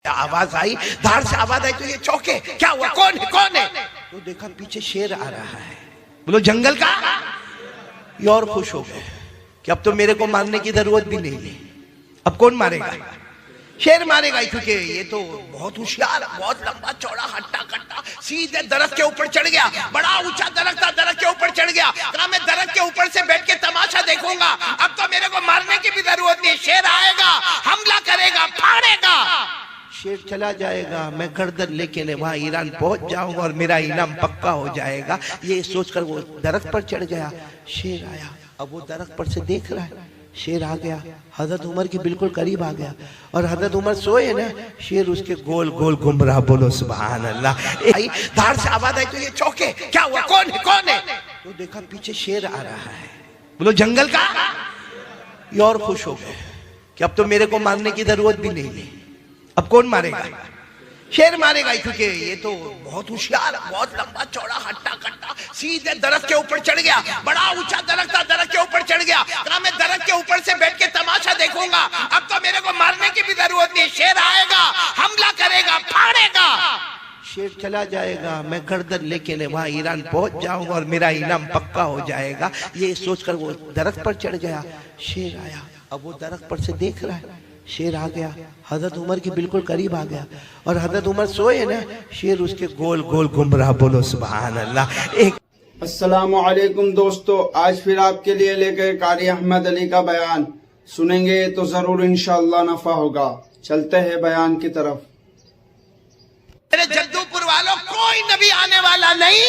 आवाज आई, धार से आवाज आई तो ये चौके, क्या हुआ, कौन है कौन है? तो देखा पीछे शेर आ रहा है। बोलो जंगल का। ये और खुश हो गए कि अब तो मेरे को मारने की जरूरत भी नहीं है। अब कौन मारेगा? शेर मारेगा, क्योंकि ये तो बहुत होशियार, बहुत लंबा चौड़ा हट्टा कट्टा, सीधे दरख्त के ऊपर चढ़ गया। बड़ा ऊंचा दरख्त था, दरख्त के ऊपर चढ़ गया। कहा मैं दरख्त के ऊपर से बैठ के तमाशा देखूंगा, अब तो मेरे को मारने की भी जरूरत नहीं। शेर आएगा, हमला करेगा, फाड़ेगा। शेर चला जाएगा, मैं गर्दन लेके वहां ईरान पहुंच जाऊंगा और मेरा इनाम पक्का हो जाएगा। ये सोचकर वो दरख्त पर चढ़ गया। शेर आया, अब वो दरख्त पर से देख रहा है। शेर आ गया, हजरत उमर के बिल्कुल करीब आ गया और हजरत उमर सोए ना, शेर उसके गोल गोल घूम रहा। बोलो सुभान अल्लाह। धार से आवाज आई तो ये चौके, क्या हुआ, कौन है कौन है? तो देखा पीछे शेर आ रहा है। बोलो जंगल का। ये और खुश हो गए कि अब तो मेरे को मारने की जरूरत भी नहीं है। अब कौन मारेगा? शेर मारेगा, क्योंकि ये तो बहुत होशियार, बहुत लंबा चौड़ा हट्टा कट्टा, सीधे दरख्त के ऊपर चढ़ गया। बड़ा ऊंचा दरख्त था, दरख्त के ऊपर चढ़ गया। कहा मैं दरख्त के ऊपर से बैठ के तमाशा देखूंगा, अब तो मेरे को मारने की भी जरूरत नहीं। शेर आएगा, हमला करेगा, फाड़ेगा। शेर चला जाएगा, मैं गर्दन लेके वहां ईरान पहुंच जाऊंगा और मेरा इनाम पक्का हो जाएगा। ये सोचकर वो दरख्त पर चढ़ गया। शेर आया, अब वो दरख्त पर से देख रहा है। शेर आ गया, हजरत उमर के बिल्कुल करीब आ गया और हजरत उमर सोए ना, शेर उसके गोल गोल घूम रहा। बोलो सुभान अल्लाह। अस्सलामु अलैकुम दोस्तों, आज फिर आपके लिए लेकर कारी अहमद अली का बयान सुनेंगे तो जरूर इंशाअल्लाह नफा होगा। चलते हैं बयान की तरफ। मेरे जद्दूपुर वालों, कोई नबी आने वाला नहीं,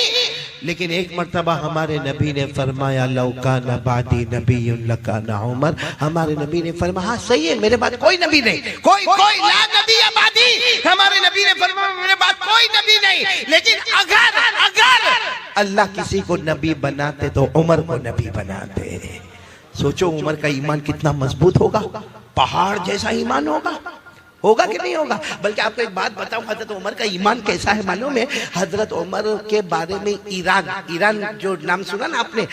लेकिन एक मर्तबा हमारे नबी ने फरमाया लौका नबादी नबीयुन लकाना उमर। हमारे नबी ने फरमाया, हाँ सही है, मेरे बाद कोई नबी नहीं, कोई ला नबी आबादी। हमारे नबी ने फरमाया मेरे बाद कोई नबी नहीं, लेकिन अगर अल्लाह किसी को नबी बनाते तो उमर को नबी बनाते। सोचो उमर का ईमान कितना मजबूत होगा, पहाड़ जैसा ईमान होगा कि नहीं होगा? बल्कि आपको एक बात बताऊं, हजरत उमर का ईमान कैसा है मालूम है? हजरत उमर के बारे में ईरान जो नाम सुना ना आपने,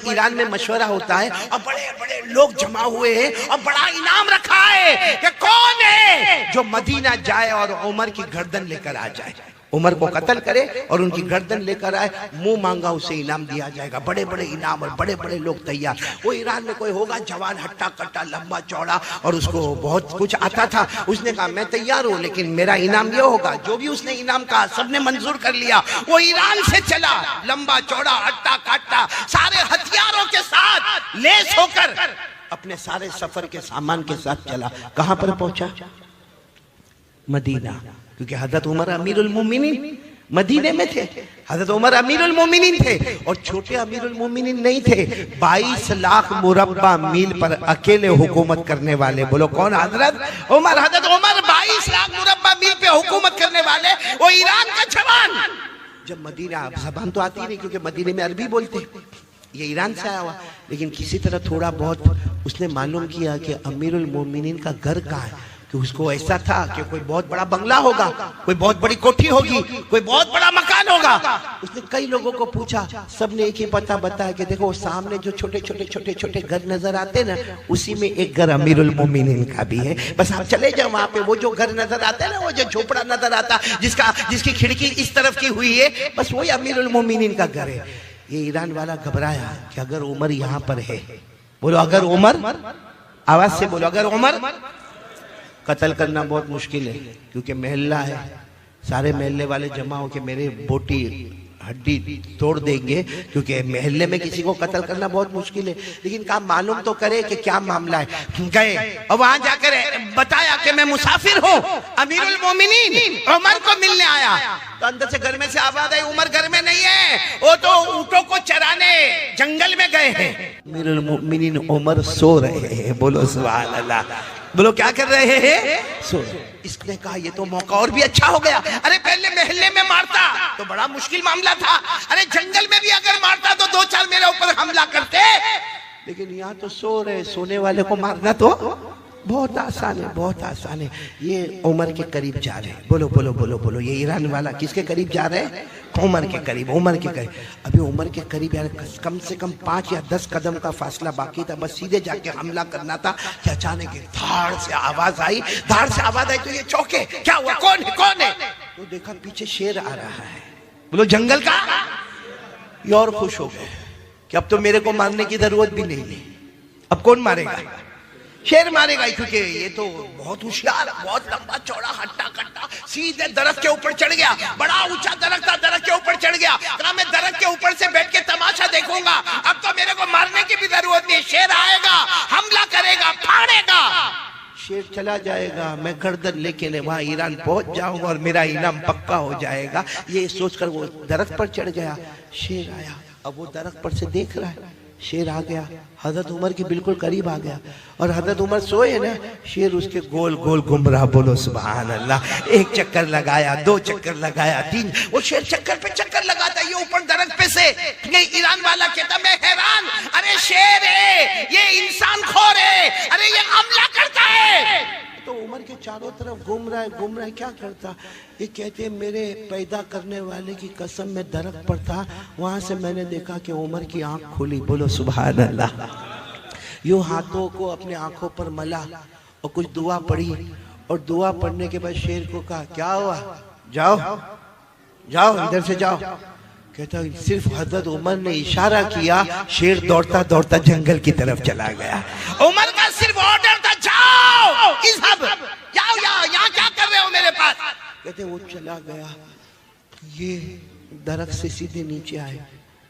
ईरान में मशवरा होता है और बड़े बड़े लोग जमा हुए हैं और बड़ा इनाम रखा है कि कौन है जो मदीना जाए और उमर की गर्दन लेकर आ जाए, उमर को कत्ल करे और उनकी गर्दन लेकर आए, मुंह मांगा उसे इनाम दिया जाएगा। बड़े बड़े इनाम और बड़े बड़े लोग तैयार। वो ईरान में कोई होगा जवान हट्टा कट्टा लंबा चौड़ा और उसको बहुत कुछ आता था। उसने कहा मैं तैयार हूँ, लेकिन मेरा इनाम ये होगा। जो भी उसने इनाम कहा सबने मंजूर कर लिया। वो ईरान से चला, लंबा चौड़ा हट्टा कट्टा, सारे हथियारों के साथ लेस होकर अपने सारे सफर के सामान के साथ चला। कहां पर पहुंचा? मदीना, क्योंकि हजरत उमर अमीरुल मोमिनीन मदीने में थे। हजरत उमर अमीरुल मोमिनीन थे और छोटे अमीरुल मोमिनीन नहीं थे। 22 लाख मुरब्बा मील पर अकेले हुकूमत करने वाले। बोलो कौन? हजरत उमर। हजरत उमर 22 लाख मुरब्बा मील पे हुकूमत करने वाले, वो ईरान का जवान। जब मदीना, जबान तो आती नहीं क्योंकि मदीने में अरबी बोलते, ये ईरान से आया हुआ, लेकिन किसी तरह थोड़ा बहुत उसने मालूम किया कि अमीरुल मोमिनीन का घर कहाँ है। कि उसको ऐसा था कि कोई बहुत बड़ा बंगला होगा, कोई बहुत बड़ी कोठी होगी, कोई बहुत बड़ा मकान होगा। उसने कई लोगों को पूछा, सबने एक ही पता बताया कि देखो सामने जो छोटे छोटे घर नजर आते ना, उसी में एक घर अमीरुल मोमिनीन का भी है। बस आप चले जाओ वहां पे, वो जो घर नजर आता है ना, वो जो झोपड़ा नजर आता जिसकी खिड़की इस तरफ की हुई है, बस वही अमीरुल मोमिनीन का घर है। ये ईरान वाला घबराया कि अगर उमर यहाँ पर है, बोलो अगर उमर, आवाज से बोलो अगर उमर, कत्ल करना बहुत मुश्किल है क्योंकि महल्ला है, सारे महल्ले वाले जमा होके मेरे बोटी हड्डी तोड़ देंगे, क्योंकि महल्ले में किसी को कत्ल करना बहुत मुश्किल है। लेकिन काम मालूम तो करे कि क्या मामला है। गए और वहां जाकर बताया कि मैं मुसाफिर हूँ, अमीरुल मोमिनीन उमर को मिलने आया। तो अंदर से घर में से आवाज आई, उमर घर में नहीं है, वो तो ऊंटों को चराने जंगल में गए हैं। अमीरुल मोमिनीन उमर सो रहे हैं। बोलो सुभान अल्लाह। बोलो क्या कर रहे हैं? सो। इसने कहा ये तो मौका और भी अच्छा हो गया। अरे पहले महल्ले में मारता तो बड़ा मुश्किल मामला था, अरे जंगल में भी अगर मारता तो 2-4 मेरे ऊपर हमला करते, लेकिन यहाँ तो सो रहे, सोने वाले को मारना तो बहुत आसान है, बहुत आसान है। ये उमर के करीब जा रहे हैं, बोलो बोलो बोलो बोलो। ये ईरान वाला किसके करीब जा रहे हैं? उमर के करीब, उमर के करीब। अभी उमर के करीब यार कम से कम 5 या 10 कदम का फासला बाकी था, बस सीधे जाके हमला करना था कि अचानक धाड़ से आवाज आई, धाड़ से आवाज आई तो ये चौके, क्या हुआ, कौन है, कौन है? तो देखा पीछे शेर आ रहा है, बोलो जंगल का। ये और खुश हो गए कि अब तो मेरे को मारने की जरूरत भी नहीं है। अब कौन मारेगा? शेर मारेगा, क्योंकि ये तो बहुत होशियार, बहुत लंबा चौड़ा हट्टा कट्टा, सीधे दरख्त के ऊपर चढ़ गया। बड़ा ऊंचा दरख्त था, दरख्त के ऊपर चढ़ गया। कहा मैं दरख्त के ऊपर से बैठ के तमाशा देखूंगा, अब तो मेरे को मारने की भी जरूरत नहीं। शेर आएगा, हमला करेगा, फाड़ेगा। शेर चला जाएगा, मैं गर्दन लेके वहां ईरान पहुंच जाऊंगा और मेरा इनाम पक्का हो जाएगा। ये सोचकर वो दरख्त पर चढ़ गया। शेर आया, अब वो दरख्त पर से देख रहा है, शेर आ गया, हजरत उमर के बिल्कुल करीब आ गया और हजरत उमर सोए ना, शेर उसके गोल गोल घूम रहा। बोलो सुभान अल्लाह। 1 चक्कर लगाया, 2 चक्कर लगाया, 3, वो शेर चक्कर पे चक्कर लगाता, ये ऊपर दरख्त पे से। ये ईरान वाला कहता मैं हैरान, अरे शेर है, ये इंसान खोर है, अरे ये हमला करता है। तो उमर के चारों तरफ घूम रहा है, क्या करता? ये कहते मेरे पैदा करने वाले की कसम, में दरख्त पर था, वहां से मैंने देखा कि उमर की आंख खुली। बोलो सुभान अल्लाह। यूं हाथों को अपने आंखों पर मला और कुछ दुआ पढ़ी, और दुआ पढ़ने के बाद शेर को कहा क्या हुआ, जाओ जाओ इधर से जाओ। कहता सिर्फ हजरत उमर ने इशारा किया, शेर दौड़ता दौड़ता जंगल की तरफ चला गया। उमर का सिर्फ ऑर्डर था, जाओ इज़हब, जाओ यहाँ क्या कर रहे हो मेरे पास? कहते वो चला गया। ये दरख्त से सीधे नीचे आए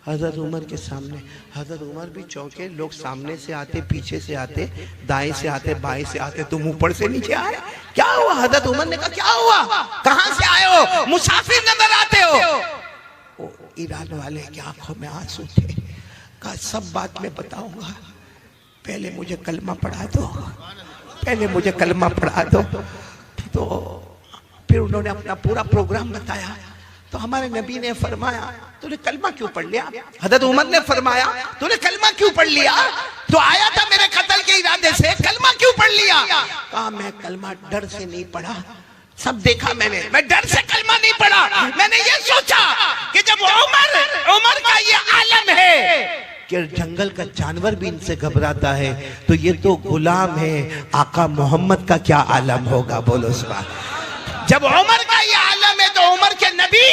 हजरत उमर के सामने। हजरत उमर भी चौंके, लोग सामने से आते, पीछे से आते, दाएं से आते, बाएं से आते, तुम ऊपर से नीचे आए, क्या हुआ? हजरत उमर ने कहा क्या हुआ, कहां से आए हो, मुसाफिर नजर आते हो। ईरान वाले की आंखों में आंसू थे। कहा सब बात मैं बताऊंगा, पहले मुझे कलमा पढ़ा दो, पहले मुझे कलमा पढ़ा दो। तो फिर उन्होंने अपना पूरा प्रोग्राम बताया। तो हमारे नबी ने फरमाया तूने कलमा क्यों पढ़ लिया? हजरत उमर ने फरमाया तूने कलमा क्यों पढ़ लिया? तो आया था मेरे कत्ल के इरादे से, कलमा क्यों पढ़ लिया? कहा मैं कलमा डर से नहीं पढ़ा, सब देखा मैंने, मैं डर से कलमा नहीं पढ़ा। मैंने ये सोचा कि जब उमर का ये आलम है कि जंगल का जानवर भी इनसे घबराता है, तो ये तो गुलाम है, आका मोहम्मद का क्या आलम होगा। बोलो सुभान। जब उमर का ये आलम है तो उमर के नबी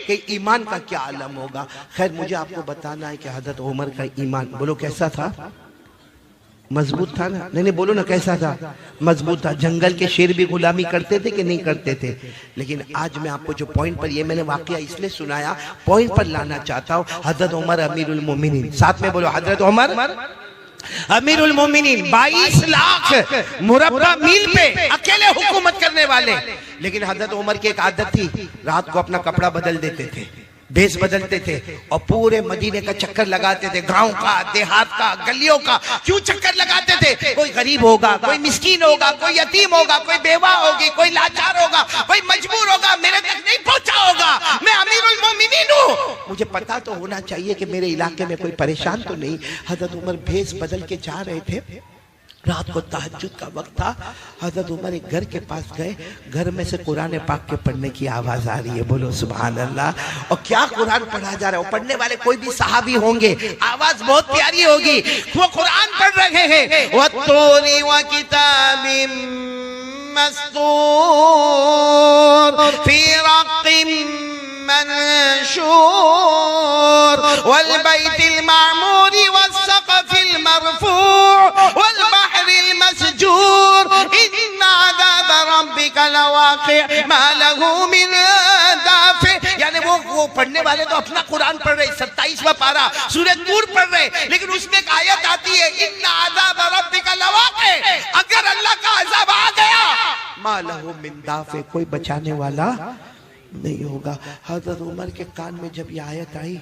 के ईमान का क्या आलम होगा। खैर मुझे आपको बताना है कि हजरत उमर का ईमान, बोलो कैसा था? मजबूत था ना? नहीं बोलो ना कैसा था? मजबूत था। जंगल के शेर भी गुलामी करते थे कि नहीं करते थे? लेकिन आज मैं आपको जो पॉइंट पर, ये मैंने वाकया इसलिए सुनाया, पॉइंट पर लाना चाहता हूँ। हजरत उमर अमीरुल मोमिनीन, साथ में बोलो हजरत उमर अमीरुल मोमिनीन, 22 लाख मुरब्बा मील पे अकेले हुकूमत करने वाले। लेकिन हजरत उमर की एक आदत थी, रात को अपना कपड़ा बदल देते थे, भेष बदलते थे और पूरे मदीने का चक्कर लगाते थे, गांव का, देहात का, गलियों का। क्यों चक्कर लगाते थे? कोई गरीब होगा, कोई मिस्कीन होगा, कोई यतीम होगा, कोई बेवा होगी, कोई लाचार होगा, कोई मजबूर होगा, मेरे तक नहीं पहुंचा होगा। मैं अमीरुल मोमिनीन हूं, मुझे पता तो होना चाहिए कि मेरे इलाके में कोई परेशान तो नहीं। हजरत उमर भेष बदल के जा रहे थे, रात को तहज्जुद का वक्त था। हजरत उमर एक घर के पास गए, घर में से कुरान पाक के पढ़ने की आवाज आ रही है। बोलो सुभान अल्लाह। और क्या कुरान पढ़ा जा रहा है? पढ़ने वाले कोई भी सहाबी होंगे, आवाज बहुत प्यारी होगी। वो कुरान पढ़ रहे हैं, वत्तूरी व किताबिम मस्तूर फी रक़्क़िम मंशूर वल बैतिल मामूर वस्सक़फ़िल मरफ़ूअ वल बहरिल मस्जूर इन्ना अज़ाब रब्बिका लवाक़ि' मा लहू मिन दाफ़ि'। यानी वो पढ़ने वाले तो अपना कुरान पढ़ रहे, 27वां पारा सूरह नूर पढ़ रहे, लेकिन उसमें एक आयत आती है इन्ना अज़ाब रब्बिका लवाक़ि', अगर अल्लाह का अज़ाब आ गया मा लहू मिन दाफ़ि', कोई बचाने वाला नहीं होगा। हजरत उमर के कान में जब ये आयत आई,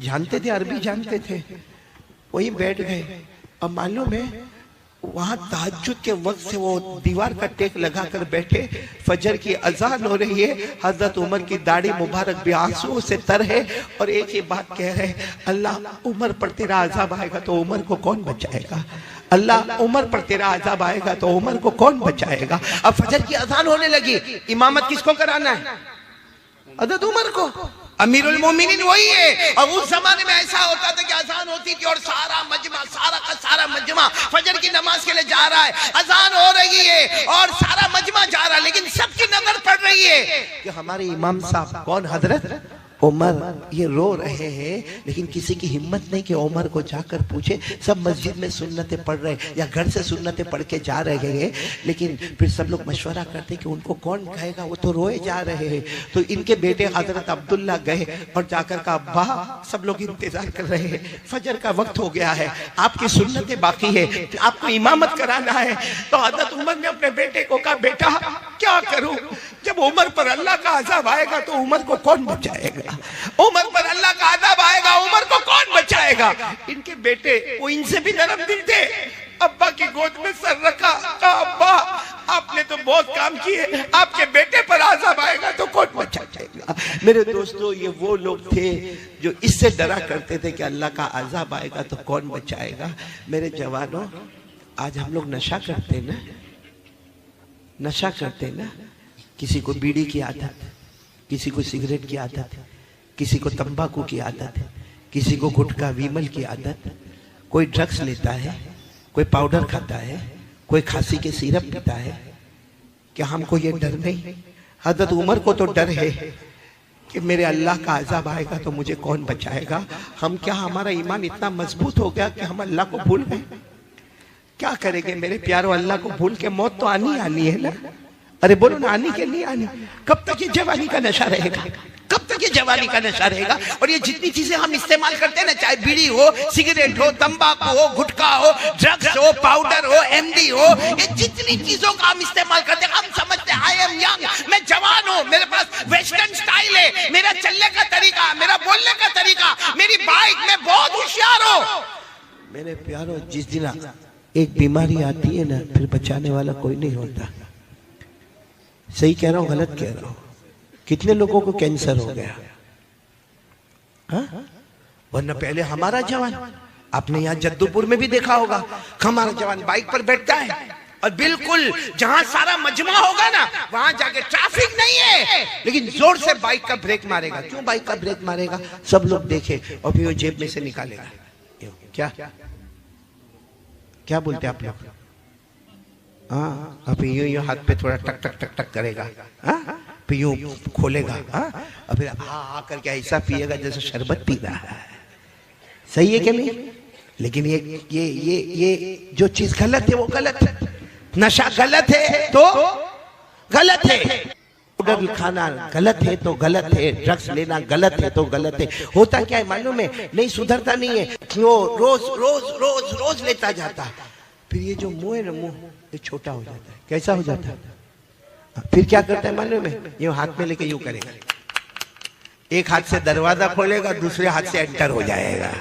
जानते थे, अरबी जानते थे, वही बैठ गए। अब मालूम है वहां तहज्जुद के वक्त से वो दीवार का टेक लगाकर बैठे, फजर की अजान हो रही है, हजरत उमर की दाढ़ी मुबारक भी आंसुओं से तर है और एक ही बात कह रहे, अल्लाह उमर पर तेरा अजाब आएगा तो उमर को कौन बचाएगा? अल्लाह उमर पर तेरा अज़ाब आएगा तो उमर को कौन बचाएगा। अब फजर की अजान होने लगी, इमामत किसको कराना है? हज़रत उमर को। अमीरुल मोमिनीन वही है। और उस जमाने में ऐसा होता था कि अजान होती थी और सारा मजमा, सारा का सारा मजमा फजर की नमाज के लिए जा रहा है, अजान हो रही है और सारा मजमा जा रहा है, लेकिन सबकी नजर पड़ रही है कि हमारे इमाम साहब कौन, हजरत उमर ये रो रहे हैं, लेकिन किसी की हिम्मत नहीं कि उमर को जाकर पूछे। सब मस्जिद में सुन्नतें पढ़ रहे या घर से सुन्नतें पढ़ के जा रहे हैं, लेकिन फिर सब लोग मशवरा करते कि उनको कौन कहेगा, वो तो रोए जा रहे हैं। तो इनके बेटे हजरत अब्दुल्ला गए और जाकर कहा, अब्बा सब लोग इंतजार कर रहे हैं, फजर का वक्त हो गया है, आपकी सुन्नतें बाकी है, आपको इमामत कराना है। तो हजरत उमर ने अपने बेटे को कहा, बेटा क्या करूं, जब उमर पर अल्लाह का अज़ाब आएगा तो उमर को कौन बचाएगा, उमर पर अल्लाह का अज़ाब आएगा, उमर को कौन बचाएगा। इनके बेटे वो इनसे भी नरम दिल थे, अब्बा की गोद में सर रखा, कहा अब्बा आपने तो बहुत काम किए, आपके बेटे पर अज़ाब आएगा तो कौन बचाएगा। मेरे दोस्तों, ये वो लोग थे जो इससे डरा करते थे कि अल्लाह का अज़ाब आएगा तो कौन बचाएगा। मेरे जवानों, आज हम लोग नशा करते ना, नशा करते ना, किसी को बीड़ी की आदत, किसी को सिगरेट की आदत, किसी को तंबाकू की आदत, किसी को गुटखा विमल की आदत, कोई ड्रग्स लेता है, कोई पाउडर खाता है, कोई खांसी के सिरप पीता है। क्या हमको ये डर नहीं? हज़रत उमर को तो डर है कि मेरे अल्लाह का अज़ाब आएगा तो मुझे कौन बचाएगा। हम क्या, हमारा ईमान इतना मजबूत हो गया कि हम अल्लाह को भूल गए। क्या करेंगे मेरे प्यारों, अल्लाह को भूल के मौत तो आनी आनी है ना। अरे बोलो ना, आनी के नहीं आनी। कब तक ये जवानी का नशा रहेगा, कब तक ये जवानी का नशा रहेगा। और ये जितनी चीजें हम इस्तेमाल करते हैं ना, चाहे बीड़ी हो, सिगरेट हो, तंबाकू हो, गुटखा हो, ड्रग्स हो, पाउडर हो, एमडी हो, ये जितनी चीजों का हम इस्तेमाल करते हैं, हम समझते हैं आई एम यंग, मैं जवान हूँ, मेरे पास वेस्टर्न स्टाइल है, मेरा चलने का तरीका, मेरा बोलने का तरीका, मेरी बाइक, मैं बहुत होशियार हूँ। मेरे प्यारों, जिस दिन एक बीमारी आती है ना, फिर बचाने वाला कोई नहीं होता। सही कह रहा हूं, गलत कह रहा हूं? कितने लोगों को कैंसर हो गया, वरना पहले हमारा जवान, आपने यहाँ जद्दूपुर में भी देखा होगा, हमारा जवान बाइक पर बैठता है और बिल्कुल जहां सारा मजमा होगा ना, वहां जाके ट्रैफिक नहीं है, लेकिन जोर से बाइक का ब्रेक मारेगा। क्यों बाइक का ब्रेक मारेगा? सब लोग देखे और फिर वो जेब में से निकालेगा। क्या क्या बोलते आप लोग? हाँ, अब यूं हाथ पे थोड़ा टक टक टक टक करेगा, हाँ, फिर यूं खोलेगा, हाँ, और फिर हाँ करके ऐसा पिएगा जैसे शरबत पी रहा है। सही है कि नहीं? लेकिन ये जो चीज गलत है वो गलत है, नशा गलत है तो गलत है, पाउडर खाना गलत है तो गलत है, ड्रग्स लेना गलत है तो गलत है। होता क्या है मालूम है? नहीं सुधरता नहीं है, वो रोज रोज रोज रोज लेता जाता है, फिर ये जो मुंह है ना, मुंह ये छोटा हो जाता है। कैसा हो जाता है? फिर क्या करता है मालूम है? ये हाथ में लेके यूं करेगा, एक हाथ से दरवाजा खोलेगा, दूसरे हाथ से एंटर हो जाएगा।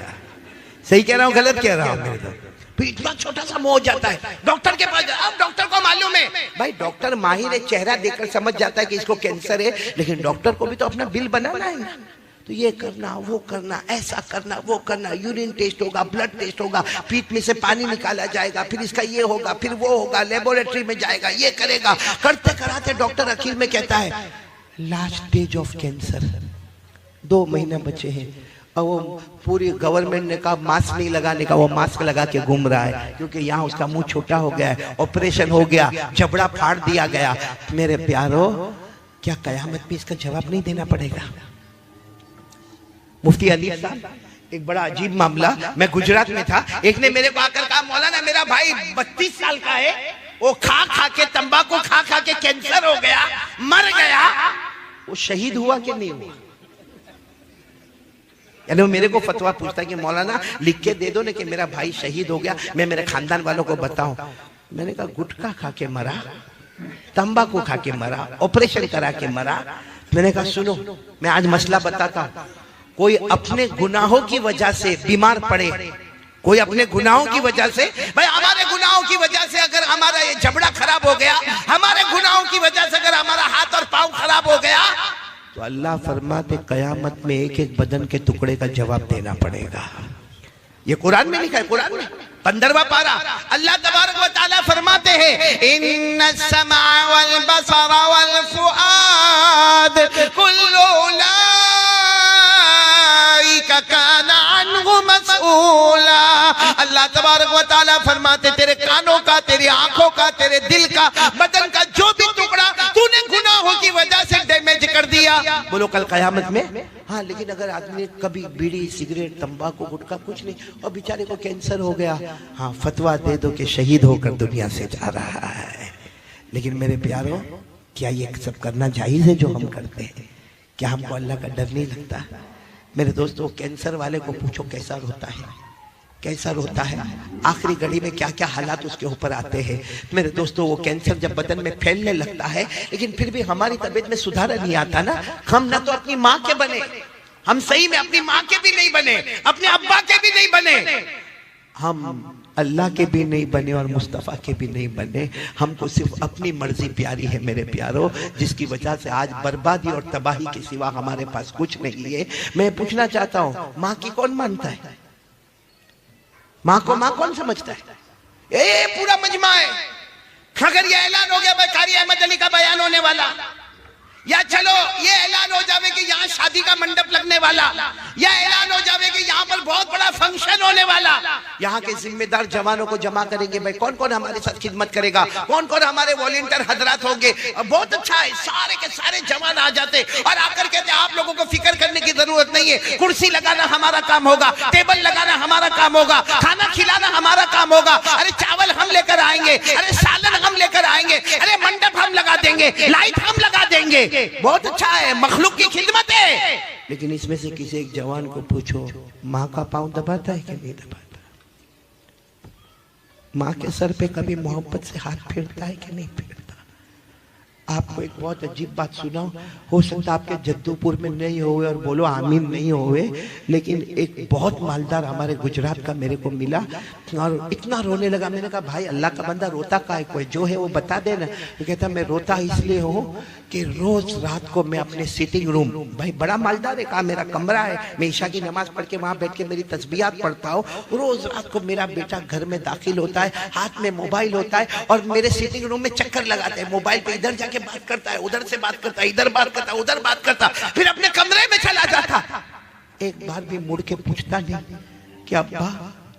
सही कह रहा हूँ, गलत कह रहा हूँ मेरे तो? फिर इतना छोटा सा मुंह हो जाता है, डॉक्टर के पास। अब डॉक्टर को मालूम है भाई, डॉक्टर माहिर है, चेहरा देखकर समझ जाता है कि इसको कैंसर है, लेकिन डॉक्टर को भी तो अपना बिल बनाना है ना। तो ये करना, वो करना, ऐसा करना, वो करना, यूरिन टेस्ट होगा, ब्लड टेस्ट होगा, पीठ में से पानी निकाला जाएगा, फिर इसका ये होगा, फिर वो होगा, लेबोरेटरी में जाएगा, ये करेगा। करते कराते डॉक्टर आखिर में कहता है लास्ट स्टेज ऑफ कैंसर, 2 महीने बचे हैं। और वो पूरी गवर्नमेंट ने कहा मास्क नहीं लगाने का, वो मास्क लगा के घूम रहा है, क्योंकि यहाँ उसका मुंह छोटा हो गया है, ऑपरेशन हो गया, जबड़ा फाड़ दिया गया। मेरे प्यारो, क्या कयामत में इसका जवाब नहीं देना पड़ेगा? मुफ्ती अली साहब, एक बड़ा अजीब मामला, मैं गुजरात में था, एक ने मेरे को आकर कहा मौलाना मेरा भाई 32 साल का है, वो खा खा के, तंबाकू खा खा के कैंसर हो गया, मर गया। वो शहीद हुआ कि नहीं हुआ? यानी वो मेरे को फतवा पूछता है कि मौलाना लिख के दे दो ना कि मेरा भाई शहीद हो गया, मैं मेरे खानदान वालों को बताऊं। मैंने कहा गुटखा खा के मरा, तंबाकू खा के मरा, ऑपरेशन करा के मरा। मैंने कहा सुनो, मैं आज मसला बताता हूं। कोई अपने गुनाहों की वजह से बीमार पड़े, कोई अपने गुनाहों की वजह से, भाई हमारे गुनाहों की वजह से अगर हमारा ये जबड़ा खराब हो गया, हमारे गुनाहों की वजह से अगर हमारा हाथ और पांव खराब हो गया, तो अल्लाह फरमाते कयामत में एक एक बदन के टुकड़े का जवाब देना पड़ेगा। ये कुरान में लिखा है, कुरान में 15वां पारा, अल्लाह तबारक व तआला फरमाते हैं इन्नस समा वल बसरा वल फुआद कुल्लु उलाइका काना अन्हु मसऊला। अल्लाह तबारक व तआला फरमाते तेरे कानों का, तेरी आंखों का, तेरे दिल का, बदन का जो भी टुकड़ा तूने गुनाहों की वजह से डैमेज कर दिया, बोलो कल कयामत में। हाँ, लेकिन अगर आदमी ने कभी बीड़ी, सिगरेट, तंबाकू, गुटखा कुछ नहीं और बेचारे को कैंसर हो गया, हाँ फतवा दे दो कि शहीद होकर दुनिया से जा रहा है। लेकिन मेरे प्यारों, क्या ये सब करना जायज है जो हम करते हैं? क्या हमको अल्लाह का डर नहीं लगता? मेरे दोस्तों, कैंसर वाले को पूछो कैसा रोता है, कैसा रोता है, आखिरी घड़ी में क्या क्या हालात उसके ऊपर आते हैं। मेरे दोस्तों, वो कैंसर जब बदन में फैलने लगता है, लेकिन फिर भी हमारी तबीयत में सुधार नहीं आता ना। हम ना तो अपनी माँ के बने, हम सही में अपनी माँ के भी नहीं बने, अपने अब्बा के भी नहीं बने, हम अल्लाह के भी नहीं बने और मुस्तफ़ा के भी नहीं बने। हमको सिर्फ अपनी मर्जी प्यारी है मेरे प्यारों, जिसकी वजह से आज बर्बादी और तबाही के सिवा हमारे पास कुछ नहीं है। मैं पूछना चाहता हूँ, माँ की कौन मानता है? माँ को माँ कौन समझता है? ये पूरा मजमा है। अगर ये ऐलान हो गया भाई कारी अहमद अली का बयान होने वाला, या चलो ये ऐलान हो जावे कि यहाँ शादी का मंडप लगने वाला, या ऐलान हो जावे कि यहाँ पर बहुत बड़ा फंक्शन होने वाला, यहाँ के जिम्मेदार जवानों को जमा करेंगे, भाई कौन कौन हमारे साथ खिदमत करेगा, कौन कौन हमारे वॉलंटियर हजरात होंगे। बहुत अच्छा है, सारे के सारे जवान आ जाते और आकर कहते आप लोगों को फिक्र करने की जरूरत नहीं है, कुर्सी लगाना हमारा काम होगा, टेबल लगाना हमारा काम होगा, खाना खिलाना हमारा काम होगा, अरे चावल हम लेकर आएंगे, अरे सालन हम लेकर आएंगे, अरे मंडप हम लगा देंगे, लाइट हम लगा देंगे। बहुत अच्छा है, मखलूक की खिदमत है। लेकिन इसमें से किसी एक जवान को पूछो, माँ का पांव दबाता है कि नहीं दबाता? माँ के सर पे कभी मोहब्बत से हाथ फेरता है कि नहीं फेरता? आपको एक बहुत अजीब बात सुनाऊं, हो सकता आपके जद्दूपुर में नहीं होवे और बोलो आमीन नहीं होवे, लेकिन एक बहुत मालदार हमारे गुजरात का मेरे को मिला और इतना रोने लगा। मैंने कहा भाई अल्लाह का बंदा रोता का है, कोई जो है वो बता देना। तो कहता मैं रोता इसलिए हूँ कि रोज रात को मैं अपने सिटिंग रूम, भाई बड़ा मालदार है, कहा मेरा कमरा है, मैं ईशा की नमाज पढ़ के वहां बैठ के मेरी तस्बीहात पढ़ता हूँ। रोज रात को मेरा बेटा घर में दाखिल होता है, हाथ में मोबाइल होता है और मेरे सिटिंग रूम में चक्कर लगाते हैं, मोबाइल पे इधर जाके बात करता है, उधर से बात करता है, इधर बात करता है, उधर बात करता, फिर अपने कमरे में चला जाता। एक बार भी मुड़ के पूछता नहीं कि अब्बा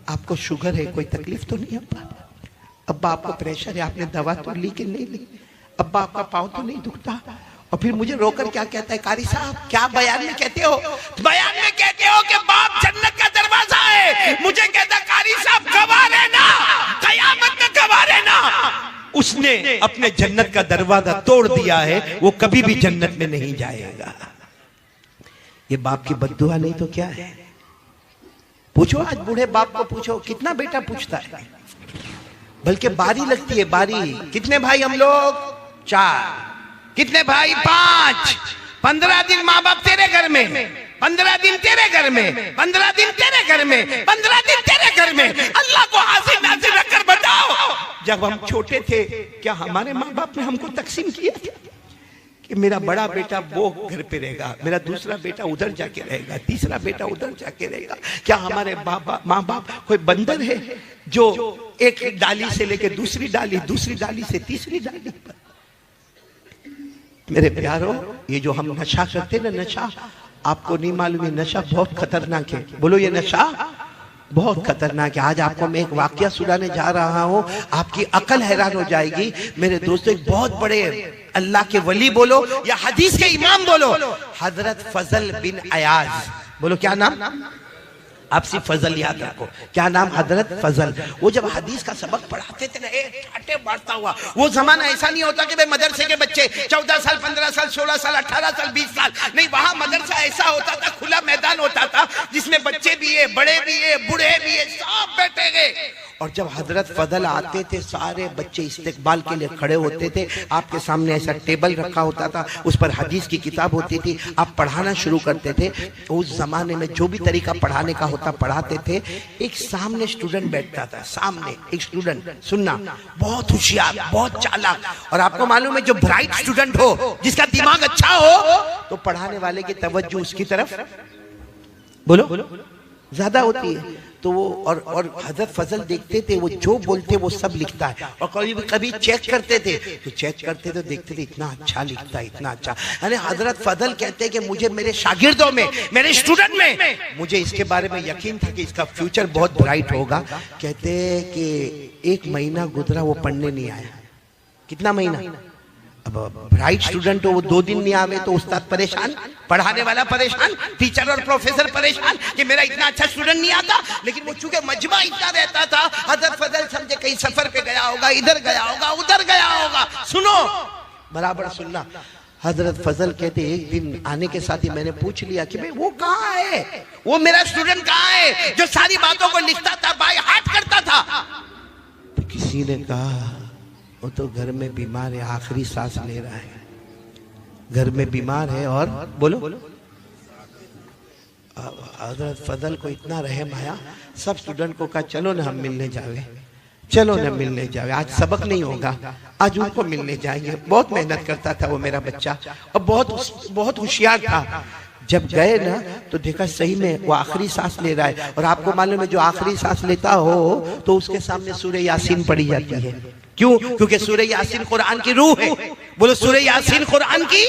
आपको शुगर है, कोई तकलीफ तो नहीं? अब्बा आपको प्रेशर है, आपने दवा तो ली कि नहीं ली? अब्बा आपका पाँव तो नहीं दुखता? और फिर मुझे रोकर क्या कहता है, कारी साहब क्या बयान में कहते हो? बयान में कहते हो कि बाप जन्नत का दरवाजा है। मुझे कहता कारी साहब गवाह रहना, कयामत में गवाह रहना, उसने अपने जन्नत का दरवाजा तोड़ दिया है, वो कभी भी जन्नत में नहीं जाएगा। ये बाप की बद्दुआ नहीं तो क्या है? पूछो आज बूढ़े बाप को पूछो, कितना बेटा पूछता है? बल्कि बारी लगती है, बारी। कितने भाई हम लोग? 4। कितने भाई? 5। 15 दिन माँ बाप तेरे घर में, 15 दिन तेरे घर में, 15 दिन तेरे घर में, 15 दिन तेरे घर में। अल्लाह को हाजिर नाजिर रखकर बताओ, जब हम छोटे थे क्या हमारे माँ बाप ने हमको तकसीम किया था कि मेरा बड़ा बेटा वो घर पे रहेगा, मेरा दूसरा बेटा उधर जाके रहेगा, तीसरा बेटा उधर जाके रहेगा? क्या हमारे माँ बाप कोई बंदर है जो एक डाली से लेके दूसरी डाली, दूसरी डाली से तीसरी डाली पर? मेरे प्यारों, ये जो हम नशा करते ना, नशा आपको नहीं मालूम है, नशा बहुत खतरनाक है। बोलो ये नशा बहुत खतरनाक है। आज आपको मैं एक वाकया सुनाने जा रहा हूँ, आपकी अकल हैरान हो जाएगी। मेरे दोस्तों, एक बहुत बड़े अल्लाह के वली बोलो या हदीस के इमाम बोलो, हजरत फजल बिन अयाज, बोलो क्या नाम? आप सिर्फ फजल याद रखो, क्या नाम? हजरत फजल। वो जब हदीस का सबक पढ़ाते थे ना, ठाटे बांटता हुआ, वो जमाना ऐसा नहीं होता कि भाई मदरसे के बच्चे 14 साल, 15 साल, 16 साल, 18 साल, 20 साल, नहीं, वहां मदरसा ऐसा होता था, खुला मैदान होता था जिसमें बच्चे भी है, बड़े भी है, बूढ़े भी है, सब बैठे गए। और जब हजरत फजल आते थे, सारे बच्चे इस्तेकबाल के लिए खड़े होते थे। आपके सामने ऐसा टेबल रखा होता था, उस पर हदीस की किताब होती थी, आप पढ़ाना शुरू करते थे। उस जमाने में जो भी तरीका पढ़ाने का होता पढ़ाते थे। एक सामने स्टूडेंट बैठता था, सामने एक स्टूडेंट, सुनना, बहुत होशियार, बहुत चालाक, और आपको मालूम है जो ब्राइट स्टूडेंट हो, जिसका दिमाग अच्छा हो, तो पढ़ाने वाले की तवज्जो उसकी तरफ, बोलो ज्यादा होती है। तो वो और हजरत फजल देखते थे, वो जो बोलते वो सब लिखता है। और कभी कभी चेक करते थे, तो चेक करते तो देखते थे इतना अच्छा लिखता है, इतना अच्छा। यानी हजरत फजल कहते हैं कि मुझे मेरे शागिर्दों में, मेरे स्टूडेंट में, मुझे इसके बारे में यकीन था कि इसका फ्यूचर बहुत ब्राइट होगा। कहते हैं कि 1 महीना गुजरा वो पढ़ने नहीं आया। कितना महीना? अब ब्राइट स्टूडेंट हो, वो 2 दिन नहीं आवे तो उस्ताद परेशान, पढ़ाने वाला परेशान, टीचर और प्रोफेसर परेशान कि मेरा इतना अच्छा स्टूडेंट नहीं आता। लेकिन वो चूंकि मजमा इतना रहता था, हजरत फजल समझे कहीं सफर पे गया होगा, इधर गया होगा, उधर गया होगा। सुनो, बराबर सुनना। हजरत फजल कहते एक दिन आने के साथ ही मैंने पूछ लिया कि भाई वो कहाँ है, वो मेरा स्टूडेंट कहाँ है जो सारी बातों को लिखता था, बाय हार्ट करता था। तो किसी ने कहा वो तो घर में बीमार है, आखिरी सांस ले रहा है, घर में बीमार है। और बोलो, हजरत फजल को इतना रहम आया, सब स्टूडेंट को कहा चलो ना हम मिलने जावे, चलो ना मिलने जावे, आज सबक नहीं होगा, आज उनको मिलने जाएंगे। बहुत मेहनत करता था वो मेरा बच्चा और बहुत होशियार था। जब गए ना तो देखा सही में वो आखिरी सांस ले रहा है। और आपको मालूम है जो आखिरी सांस लेता हो तो उसके सामने सूरह यासीन पढ़ी जाती है। क्यों? क्योंकि सूरह यासीन कुरान की रूह है। बोलो, सूरह यासीन कुरान की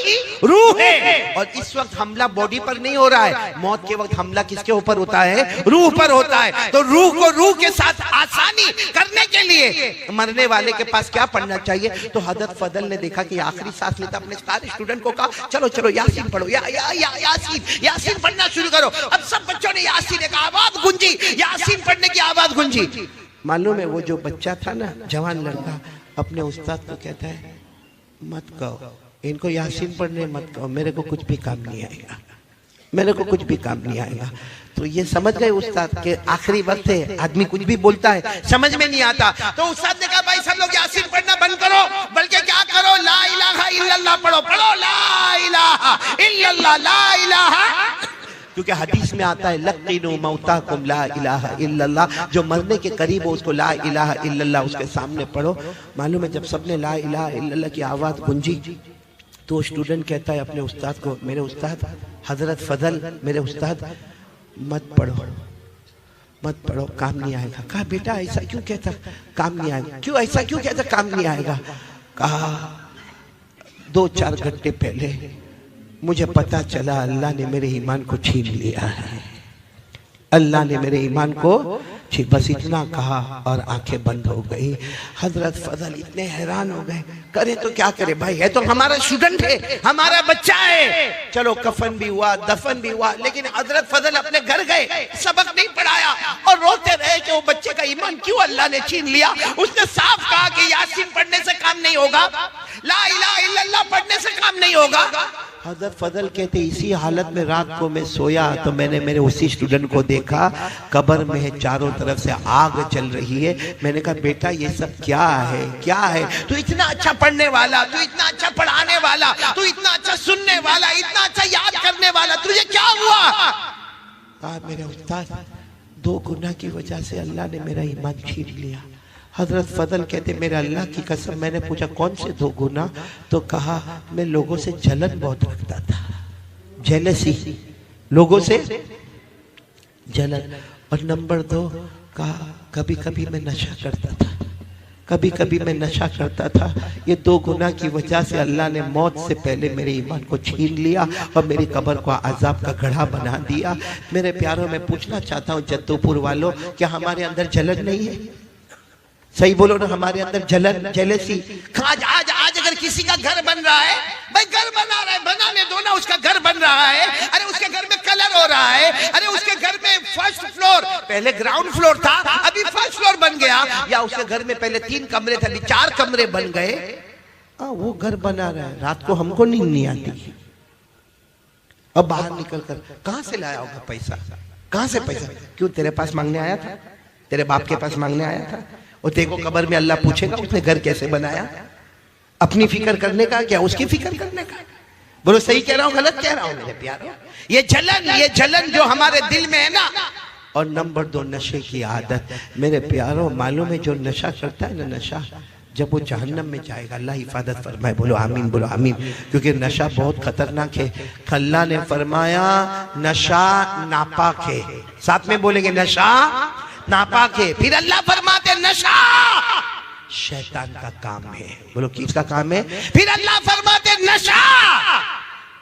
रूह है। और इस वक्त हमला बॉडी पर नहीं हो रहा है, मौत के वक्त हमला किसके ऊपर होता है? रूह पर होता है। तो रूह को रूह के साथ आसानी करने के लिए मरने वाले के पास क्या पढ़ना चाहिए? तो हजरत फजल ने देखा कि आखिरी सांस लेता, अपने सारे स्टूडेंट को कहा चलो चलो यासीन पढ़ो, यासीन पढ़ना शुरू करो। अब सब बच्चों ने यासीन एक आवाज गूंजी, यासीन पढ़ने की आवाज गूंजी। मालूम है वो जो बच्चा था ना, जवान लड़का, अपने उस्ताद को कहता है मत कहो इनको यासीन पढ़ने, मत कहो, मेरे को कुछ भी काम नहीं आएगा, मेरे को कुछ भी काम नहीं आएगा। तो ये समझ गए उस्ताद के आखिरी वक्त है, आदमी कुछ भी बोलता है समझ में नहीं आता। तो उस्ताद ने कहा भाई सब लोग यासीन पढ़ना बंद करो, बल्कि क्या करो, ला इलाहा इल्लल्लाह पढ़ो, पढ़ो ला इलाहा इल्लल्लाह, ला इलाहा। क्योंकि हदीस में आता है लक़िनु मौताकुम ला इलाहा इल्लल्लाह, जो मरने के करीब हो उसको ला इलाहा इल्लल्लाह उसके सामने पढ़ो। मालूम है जब सबने ला इलाहा इल्लल्लाह की आवाज गूंजी तो स्टूडेंट कहता है अपने उस्ताद को, मेरे उस्ताद हजरत फजल, मेरे उस्ताद मत पढ़ो, मत पढ़ो, काम नहीं आएगा। कहा बेटा ऐसा क्यों कहता, काम नहीं आएगा? क्यों ऐसा क्यों कहता काम नहीं आएगा? कहा 2-4 घंटे पहले मुझे पता चला अल्लाह ने मेरे ईमान को छीन लिया है, अल्लाह ने मेरे ईमान को छीन, बस इतना कहा और आंखें बंद हो गई। हजरत फजल इतने हैरान हो गए, करे तो क्या करे भाई, है तो हमारा स्टूडेंट है, हमारा बच्चा है। चलो कफन भी हुआ, दफन भी हुआ, लेकिन हजरत फजल अपने घर गए, सबक नहीं पढ़ाया और रोते रहे कि वो बच्चे का ईमान क्यों अल्लाह ने छीन लिया। उसने साफ कहा कि यासीन पढ़ने से काम नहीं होगा, ला इलाहा इल्लल्लाह पढ़ने से काम नहीं होगा। हजरत फजल कहते इसी हालत में रात को मैं सोया तो मैंने मेरे उसी स्टूडेंट को देखा, कब्र में है, चारों तरफ से आग चल रही है। मैंने कहा बेटा ये सब क्या है, क्या है? तू इतना अच्छा पढ़ने वाला, तू इतना अच्छा पढ़ाने वाला, तू इतना अच्छा सुनने वाला, इतना अच्छा याद करने वाला, तुझे क्या हुआ? कहा मेरे उस्ताद 2 गुनाह की वजह से अल्लाह ने मेरा ईमान छीन लिया। हजरत फजल कहते मेरे अल्लाह की कसम, मैंने पूछा कौन से 2 गुनाह? तो कहा मैं लोगों से जलन बहुत रखता था, जेलसी, लोगों से जलन। और नंबर 2 कहा कभी कभी मैं नशा करता था, कभी कभी मैं नशा करता था। ये 2 गुनाह की वजह से अल्लाह ने मौत से पहले मेरे ईमान को छीन लिया और मेरी कब्र को अजाब का गढ़ा बना दिया। मेरे प्यारों में पूछना चाहता हूँ जद्दूपुर वालों, क्या हमारे अंदर जलन नहीं है? सही बोलो ना, हमारे अंदर जलन, जेलसी। आज अगर किसी का घर बन रहा है, भाई घर बना रहा है, बनाने दो ना, उसका घर बन रहा है, अरे उसके घर में कलर हो रहा है, अरे उसके घर में फर्स्ट फ्लोर, पहले ग्राउंड फ्लोर था अभी फर्स्ट फ्लोर बन गया, या उसके घर में पहले 3 कमरे थे अभी 4 कमरे बन गए। वो घर बना रहा है, रात को हमको नींद नहीं आती। अब बाहर निकल कर कहां से लाया होगा पैसा, कहां से पैसा? क्यों तेरे पास मांगने आया था, तेरे बाप के पास मांगने आया था? और तेरे को कब्र में अल्लाह पूछेगा उसने घर कैसे बनाया? अपनी फिक्र करने का क्या, उसकी फिक्र करने का? बोलो सही कह रहा हूं गलत कह रहा हूं मेरे प्यारों? ये जलन जो हमारे दिल में है ना। और नंबर 2 नशे की आदत। मेरे प्यारों मालूम है जो नशा करता है ना, नशा जब वो जहन्नम में जाएगा, अल्लाह हिफाजत फरमाए, बोलो आमीन, बोलो आमीन, क्योंकि नशा बहुत खतरनाक है। अल्लाह ने फरमाया नशा नापाक है, साथ में बोलेंगे नशा नापाक है। फिर अल्लाह फरमाते नशा शैतान का काम है, बोलो किसका काम है? फिर अल्लाह फरमाते नशा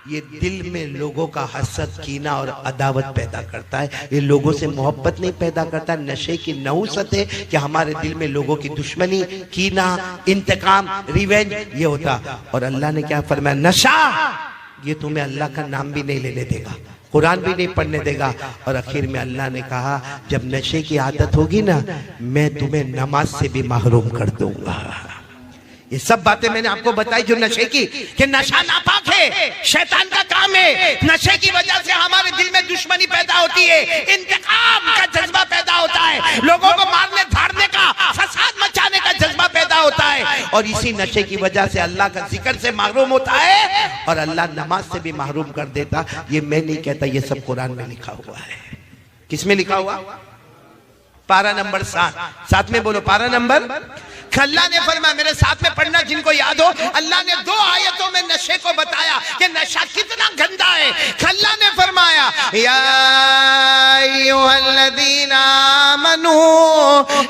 ये दिल में लोगों का हसद, कीना और अदावत पैदा करता है, ये लोगों से मोहब्बत नहीं पैदा करता। नशे की नहुसत है कि हमारे दिल में लोगों की दुश्मनी, कीना, इंतकाम, रिवेंज ये होता। और अल्लाह ने क्या फरमाया? नशा ये तुम्हें अल्लाह का नाम भी नहीं लेने देगा, कुरान भी नहीं पढ़ने देगा। और आखिर में अल्लाह ने कहा जब नशे की आदत होगी ना, मैं तुम्हें नमाज से भी महरूम कर दूंगा। ये सब बातें मैंने आपको बताई जो नशे की, कि नशा नापाक है, शैतान का काम है। नशे की वजह से हमारे दिल में दुश्मनी पैदा होती है, इंतकाम का जज्बा पैदा होता है, लोगों को मारने धारने का, फसाद मचाने का जज्बा पैदा होता है। और इसी नशे की वजह से अल्लाह का जिक्र से महरूम होता है और अल्लाह नमाज से भी महरूम कर देता। ये मैं नहीं कहता, ये सब कुरान में लिखा हुआ है। किसमें लिखा हुआ? पारा नंबर 7, साथ में बोलो पारा नंबर। अल्लाह ने फरमाया, मेरे साथ में पढ़ना जिनको याद हो, अल्लाह ने 2 आयतों में नशे को बताया कि नशा कितना गंदा है। अल्लाह ने फरमाया या अय्युहल्लज़ीना आमनू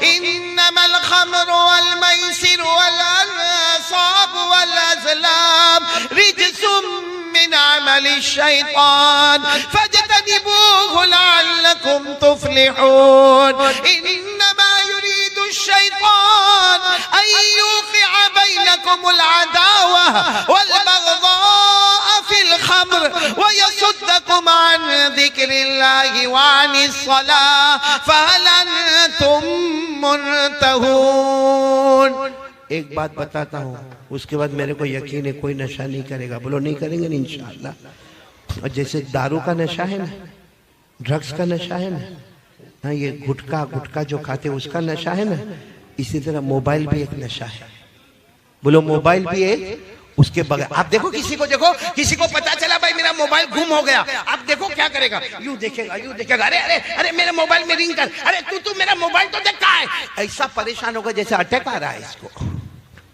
इन्नमल खम्रु वल मैसिरु वल अंसाबु वल अज़लाम रिज्सुम मिन अमलि शैतान फज्तनिबूहु लअल्लकुम तुफ्लिहून। इन्नमा युरीदु शैतान अन युक़िअ बैनकुमुल अदावा वल बग़ज़ाअ फिल खम्र व यसुद्दकुम अन ज़िक्रिल्लाहि व अनिस सलाह फहल अंतुम मुंतहून। एक बात बताता हूँ, उसके बाद मेरे को यकीन है कोई नशा नहीं करेगा, बोलो नहीं करेंगे नहीं इंशाअल्लाह। और जैसे दारू का नशा है ना, ड्रग्स का नशा है ना, हाँ ये गुटखा जो खाते उसका नशा है ना, इसी तरह मोबाइल भी एक नशा है। बोलो मोबाइल भी एक, उसके बगैर आप देखो किसी को पता चला भाई मेरा मोबाइल गुम हो गया, आप देखो क्या करेगा? यूं देखेगा, अरे अरे अरे मेरे मोबाइल में रिंग कर, अरे तू मेरा मोबाइल तो देख कहाँ है। ऐसा परेशान होगा जैसे अटैक आ रहा है इसको।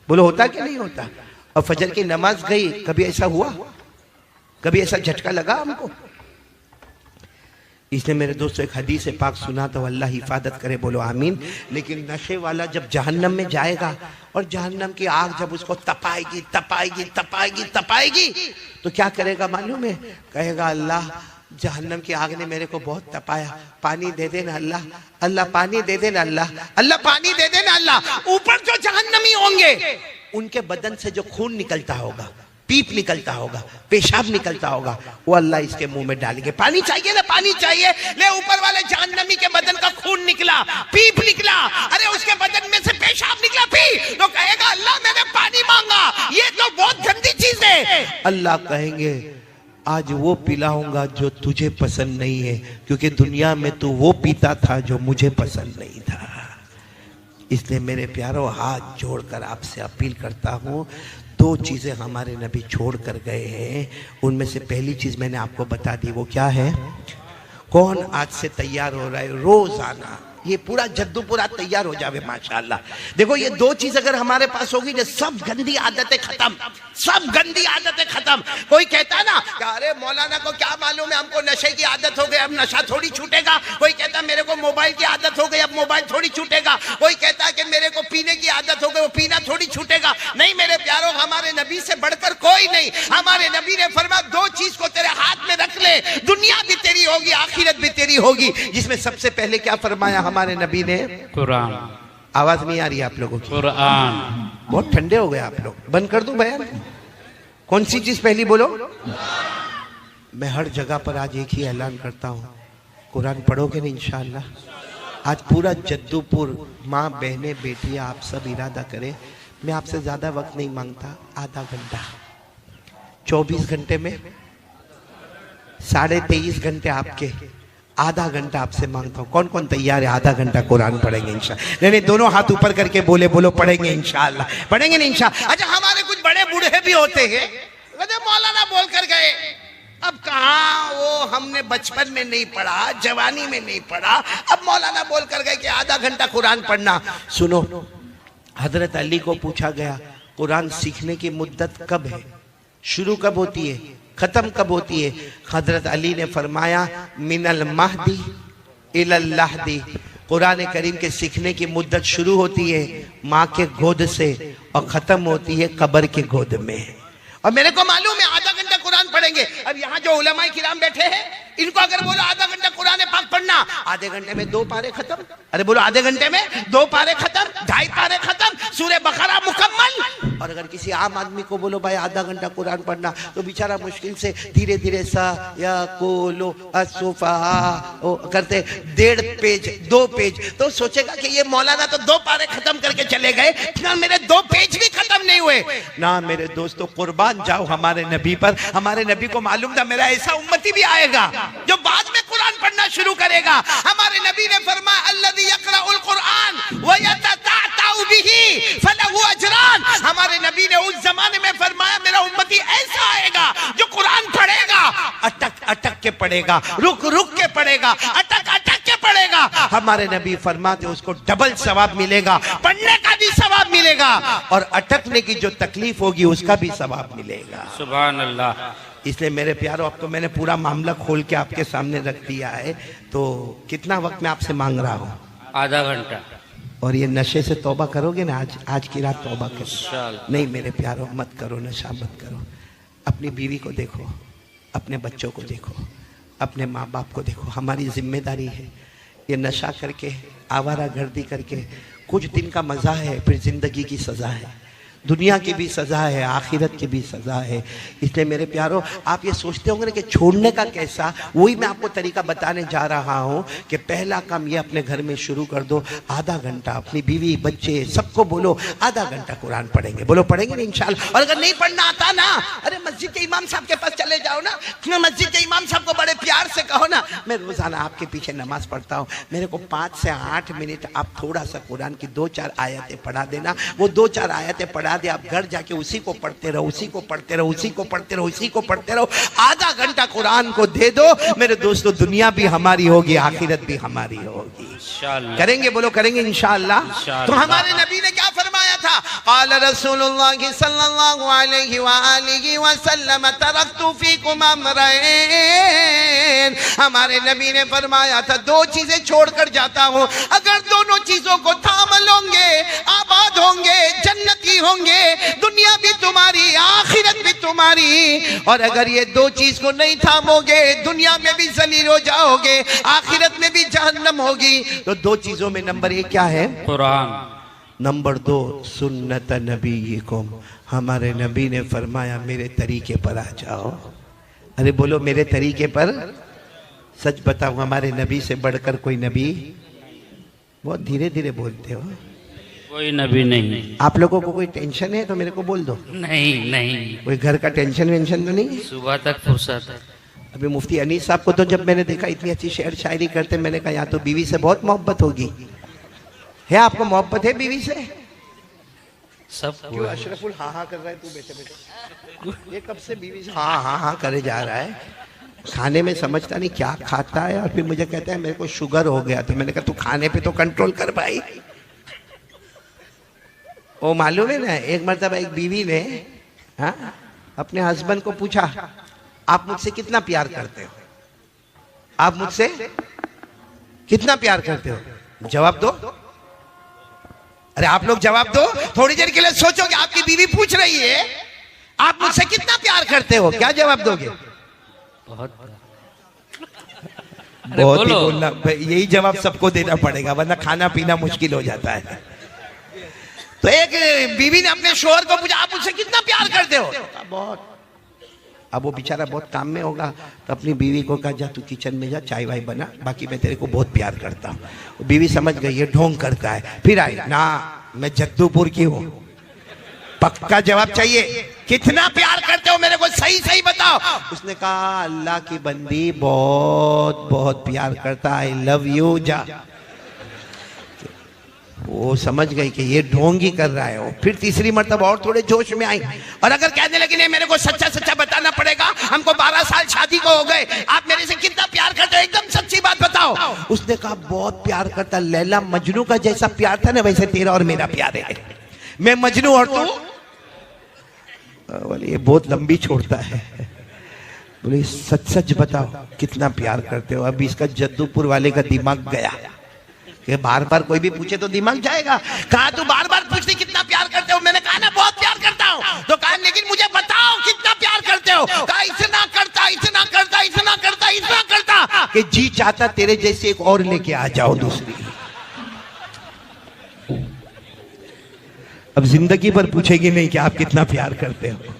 बोलो होता कि नहीं होता? और फजर की नमाज गई, कभी ऐसा हुआ? कभी ऐसा झटका लगा हमको? इसने मेरे दोस्तों एक हदीस पाक सुना तो अल्लाह हिफाजत करे, बोलो आमीन। लेकिन नशे वाला जब जहन्नम में जाएगा और जहन्नम की आग जब उसको तपाएगी तो क्या करेगा मालूम है? कहेगा अल्लाह जहन्नम की आग ने मेरे को बहुत तपाया, पानी दे देना अल्लाह, अल्लाह पानी दे देना अल्लाह, अल्लाह पानी दे देना अल्लाह। ऊपर जो जहन्नमी होंगे उनके बदन से जो खून निकलता होगा, पीप निकलता होगा, पेशाब निकलता होगा, वो अल्लाह इसके मुंह में डालेंगे। पानी चाहिए ना, पानी चाहिए, ले ऊपर वाले जहन्नमी के बदन का खून निकला, पीप निकला, अरे उसके बदन में से पेशाब निकला, पी तो कहेगा अल्लाह मैंने पानी मांगा, ये तो बहुत गंदी चीज है। अल्लाह कहेंगे आज वो पिलाऊंगा जो तुझे पसंद नहीं है, क्योंकि दुनिया में तू वो पीता था जो मुझे पसंद नहीं था। इसलिए मेरे प्यारों हाथ जोड़कर आपसे अपील करता हूँ, 2 चीजें हमारे नबी छोड़ कर गए हैं, उनमें से पहली चीज मैंने आपको बता दी, वो क्या है? कौन आज से तैयार हो रहा है रोजाना ये पूरा जद्दू पूरा तैयार हो जावे माशाअल्लाह। देखो ये 2 चीज अगर हमारे पास होगी ना, सब गंदी आदतें खत्म, सब गंदी आदतें खत्म। कोई कहता है ना कि अरे मौलाना को क्या मालूम है, हमको नशे की आदत हो गई, अब नशा थोड़ी छूटेगा। कोई कहता है मेरे को मोबाइल की आदत हो गई, अब मोबाइल थोड़ी छूटेगा। कोई कहता है कि मेरे को पीने की आदत हो गई, वो पीना थोड़ी छूटेगा। नहीं मेरे प्यारों, हमारे नबी से बढ़कर कोई नहीं। हमारे नबी ने फरमाया 2 चीज को तेरे हाथ में रख ले, दुनिया भी तेरी होगी, आखिरत भी तेरी होगी। जिसमें सबसे पहले क्या फरमाया हमारे नबी ने? कुरान। आवाज नहीं आ रही आप लोगों की? कुरान। बहुत ठंडे हो गए आप लोग, बंद कर दूं बयान? कौन सी चीज पहली बोलो? मैं हर जगह पर आज एक ही ऐलान करता हूं, कुरान पढ़ोगे ना इंशाअल्लाह। आज पूरा जद्दूपुर माँ बहनें बेटियां आप सब इरादा करें, मैं आपसे ज्यादा वक्त नहीं मांगता, आधा घंटा, 24 घंटे में 23.5 घंटे आपके, आधा घंटा आपसे मांगता हूँ। कौन कौन तैयार है? आधा घंटा कुरान पढ़ेंगे इंशाअल्लाह। नहीं दोनों हाथ ऊपर करके बोले, बोलो पढ़ेंगे इंशाअल्लाह, पढ़ेंगे नहीं इंशाअल्लाह। अच्छा हमारे कुछ बड़े बूढ़े भी होते हैं, मौलाना बोल कर गए, अब कहाँ वो हमने बचपन में नहीं पढ़ा, जवानी में नहीं पढ़ा, अब मौलाना बोल कर गए कि आधा घंटा कुरान पढ़ना। सुनो, हजरत अली को पूछा गया कुरान सीखने की मुद्दत कब है, शुरू कब होती है, खत्म कब होती है? हजरत अली ने फरमाया मिनल महदी इलल लहदी। कुरान करीम के सीखने की मुद्दत शुरू होती है माँ के गोद से और खत्म होती है कब्र के गोद में। और मेरे को मालूम है आधा घंटा कुरान पढ़ेंगे। अब यहाँ जो उलमाए किराम बैठे हैं इनको अगर बोलो आधा घंटा कुरान पाक पढ़ना, आधे घंटे में 2 पारे खत्म। अरे बोलो आधे घंटे में 2 पारे खत्म, 2.5 पारे खत्म, सूरह बकरा मुकम्मल। और अगर किसी आम आदमी को बोलो भाई आधा घंटा कुरान पढ़ना, तो बेचारा मुश्किल से धीरे धीरे सा या कोलो असुफा करते 1.5 पेज 2 पेज, तो सोचेगा कि ये मौलाना तो 2 पारे खत्म करके चले गए ना, मेरे 2 पेज भी खत्म नहीं हुए ना। मेरे दोस्तों कुर्बान जाओ हमारे नबी पर। हमारे नबी को मालूम था मेरा ऐसा उम्मती भी आएगा जो बाद में कुरान पढ़ना शुरू करेगा। हमारे नबी ने फरमाया अल्लज़ी यक़रउल कुरान व यतताअतउ बिही फलहु अजरान। हमारे नबी ने उस जमाने में फरमाया मेरा उम्मती ऐसा आएगा जो कुरान पढ़ेगा, अटक अटक के पढ़ेगा, रुक रुक के पढ़ेगा, अटक अटक के पढ़ेगा। हमारे नबी फरमाते उसको डबल सवाब मिलेगा, पढ़ने का भी सवाब मिलेगा और अटकने की जो तकलीफ होगी उसका भी सवाब मिलेगा। सुभान अल्लाह। इसलिए मेरे प्यारों अब तो मैंने पूरा मामला खोल के आपके सामने रख दिया है। तो कितना वक्त मैं आपसे मांग रहा हूँ? आधा घंटा। और ये नशे से तौबा करोगे ना? आज की रात तौबा करो। नहीं मेरे प्यारों मत करो, नशा मत करो। अपनी बीवी को देखो, अपने बच्चों को देखो, अपने माँ बाप को देखो। हमारी जिम्मेदारी है। ये नशा करके आवारा गर्दी करके कुछ दिन का मज़ा है, फिर जिंदगी की सज़ा है। दुनिया की भी सज़ा है, आखिरत की भी सज़ा है। इसलिए मेरे प्यारों आप ये सोचते होंगे ना कि छोड़ने का कैसा, वही मैं आपको तरीका बताने जा रहा हूँ कि पहला काम ये अपने घर में शुरू कर दो। आधा घंटा अपनी बीवी बच्चे सबको बोलो आधा घंटा कुरान पढ़ेंगे। बोलो पढ़ेंगे ना इंशाल्लाह। और अगर नहीं पढ़ना आता ना, अरे मस्जिद के इमाम साहब के पास चले जाओ ना, मस्जिद के इमाम साहब को बड़े प्यार से कहो ना मैं रोजाना आपके पीछे नमाज पढ़ता हूँ, मेरे को 5 से 8 मिनट आप थोड़ा सा कुरान की 2-4 आयतें पढ़ा देना। वो 2-4 आयतें पढ़ा दे, आप घर जाके उसी को पढ़ते रहो, उसी को पढ़ते रहो, उसी को पढ़ते रहो, उसी को पढ़ते रहो। आधा घंटा कुरान को दे दो मेरे दोस्तों, दुनिया भी हमारी होगी, आखिरत भी हमारी होगी। इंशाअल्लाह करेंगे। बोलो करेंगे इंशाअल्लाह। तो हमारे नबी ने क्या फरमाया था? क़ाल रसूलुल्लाह सल्लल्लाहु अलैहि व आलिहि वसल्लम तरक्तु फीकुम अमरैन। हमारे नबी ने फरमाया था 2 चीजें छोड़कर जाता हूँ, अगर दोनों चीजों को थाम लोगे आबाद होंगे, जन्नती होंगे, दुनिया भी तुम्हारी आखिरत भी तुम्हारी। और अगर ये 2 चीज को नहीं थामोगे दुनिया में भी जलील हो जाओगे, आखिरत में भी जहन्नम होगी। तो 2 चीजों में नंबर 1 क्या है? कुरान। नंबर 2 सुन्नत नबीकुम। हमारे नबी ने फरमाया मेरे तरीके पर आ जाओ। अरे बोलो मेरे तरीके पर। सच बताओ हमारे नबी से बढ़कर कोई नबी? बहुत धीरे धीरे बोलते हो। कोई नबी नहीं। आप लोगों को कोई टेंशन है तो मेरे को बोल दो। नहीं नहीं। कोई घर का टेंशन वेंशन तो नहीं? सुबह तक फुर्सत है। अभी मुफ्ती अनीस साहब को तो जब मैंने देखा इतनी अच्छी शेर शायरी करते, मैंने कहा या तो बीवी से बहुत मोहब्बत होगी। है आपको मोहब्बत है बीवी से? सब क्यों अशरफुल हाँ हाँ कर रहा है तू? बेटे बेटे ये कब से बीवी से हाँ हाँ हाँ करे जा रहा है? खाने में समझता नहीं क्या खाता है और फिर मुझे कहता है मेरे को शुगर हो गया। तो मैंने कहा तू खाने पे तो कंट्रोल कर भाई। वो मालूम है ना, एक मरतबा एक बीवी ने अपने हस्बैंड को पूछा आप मुझसे कितना प्यार करते हो? आप मुझसे कितना प्यार करते हो? जवाब दो। अरे आप लोग जवाब दो। थोड़ी देर के लिए सोचो कि आपकी बीवी पूछ रही है आप मुझसे कितना प्यार करते हो, क्या जवाब दोगे? बहुत बहुत ही बोलना, यही जवाब सबको देना पड़ेगा वरना खाना पीना मुश्किल हो जाता है। तो एक बीवी ने अपने शोहर को पूछा आप मुझसे कितना प्यार करते हो? बहुत। अब वो बेचारा बहुत काम में होगा तो अपनी बीवी को कहा जा तू किचन में जा चाय वाय बना, बाकी मैं तेरे को बहुत प्यार करता हूँ। बीवी समझ गई ये ढोंग करता है। फिर आई ना मैं जद्दूपुर की हूँ, पक्का जवाब चाहिए। कितना प्यार करते हो मेरे को सही सही बताओ। उसने कहा अल्लाह की बंदी बहुत बहुत प्यार करता, आई लव यू जा। वो समझ गई कि ये ढोंग ही कर रहा है। वो फिर तीसरी मर्तबा और थोड़े जोश में आई और अगर कहने लगी नहीं मेरे को सच्चा सच्चा बताना पड़ेगा, हमको 12 साल शादी को हो गए, आप मेरे से कितना प्यार करते हो, एकदम सच्ची बात बताओ। उसने कहा बहुत प्यार करता, लैला मजनू का जैसा प्यार था ना वैसे तेरा और मेरा प्यार है। मैं मजनू और तू। बोले ये बहुत लंबी छोड़ता है। बोले सच सच बताओ कितना प्यार करते हो। अभी इसका जद्दूपुर वाले का दिमाग गया कि बार बार कोई भी पूछे तो दिमाग जाएगा। कहा तू बार बार पूछती कितना प्यार करते हो। मैंने कहा ना बहुत प्यार करता हूं। तो कहा लेकिन मुझे बताओ कितना प्यार करते हो। कहा इतना करता इतना करता इतना करता इतना करता कि जी चाहता तेरे जैसे एक और लेके आ जाओ दूसरी। अब जिंदगी भर पूछेगी नहीं कि आप कितना प्यार करते हो।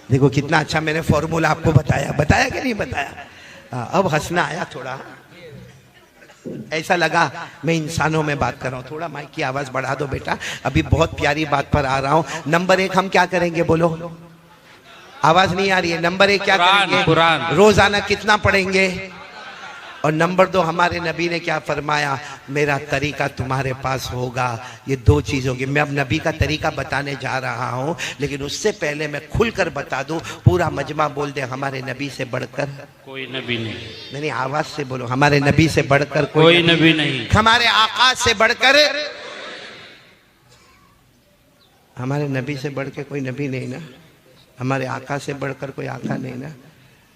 देखो कितना अच्छा मैंने फॉर्मूला आपको बताया, बताया कि नहीं बताया। अब हंसना आया थोड़ा, ऐसा लगा मैं इंसानों में बात कर रहा हूं। थोड़ा माइक की आवाज बढ़ा दो बेटा, अभी बहुत प्यारी बात पर आ रहा हूं। नंबर 1 हम क्या करेंगे बोलो, आवाज नहीं आ रही है। नंबर 1 क्या करेंगे, कुरान। रोजाना कितना पढ़ेंगे। और नंबर 2 हमारे नबी ने क्या फरमाया, मेरा तरीका तुम्हारे पास होगा। ये 2 चीज होगी। मैं अब नबी का तरीका बताने जा रहा हूं, लेकिन उससे पहले मैं खुलकर बता दूं, पूरा मजमा बोल दे हमारे नबी से बढ़कर कोई नबी नहीं। नहीं, आवाज से बोलो, हमारे नबी से बढ़कर कोई नबी नहीं। हमारे आका से बढ़कर, हमारे नबी से बढ़कर कोई नबी नहीं ना, हमारे आका से बढ़कर कोई आका नहीं ना।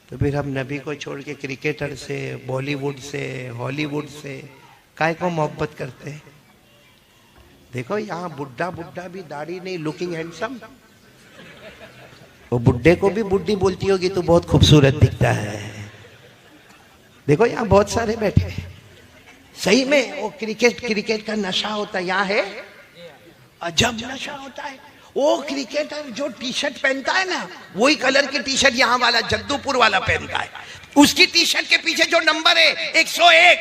तो फिर हम नबी को छोड़ के क्रिकेटर से, बॉलीवुड से, हॉलीवुड से काय को मोहब्बत करते हैं। देखो यहाँ बुड्ढा बुड्ढा भी दाढ़ी नहीं, लुकिंग हैंडसम। वो बुड्ढे को भी बुड्ढी बोलती होगी तो बहुत खूबसूरत दिखता है। देखो यहाँ बहुत सारे बैठे हैं। सही में वो क्रिकेट का नशा होता है, यहाँ है अजब नशा होता है। वो क्रिकेटर जो टी शर्ट पहनता है ना, वही कलर की टी शर्ट यहाँ वाला जद्दूपुर वाला पहनता है। उसकी टी शर्ट के पीछे जो नंबर है 101,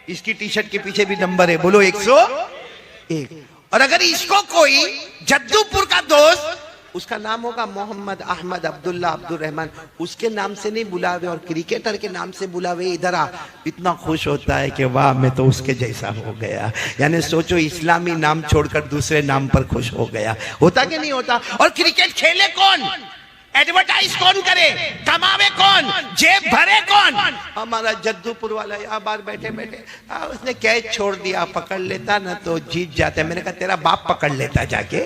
इसकी टी शर्ट के पीछे भी नंबर है, बोलो 101। और अगर इसको कोई जद्दूपुर का दोस्त, उसका नाम होगा मोहम्मद, अहमद, अब्दुल्ला, अब्दुल रहमान, उसके नाम से नहीं बुलावे और क्रिकेटर के नाम से बुलावे, इधर आ, इतना खुश होता है कि वाह मैं तो उसके जैसा हो गया। यानी सोचो इस्लामी नाम छोड़कर दूसरे नाम पर खुश हो गया। होता कि नहीं होता। और क्रिकेट खेले कौन, एडवर्टाइज कौन करे, कमावे कौन, जेब भरे कौन, हमारा जद्दूपुर वाला यहाँ बार बैठे बैठे उसने कैच छोड़ दिया, पकड़ लेता ना तो जीत जाते। मैंने कहा तेरा बाप पकड़ लेता जाके।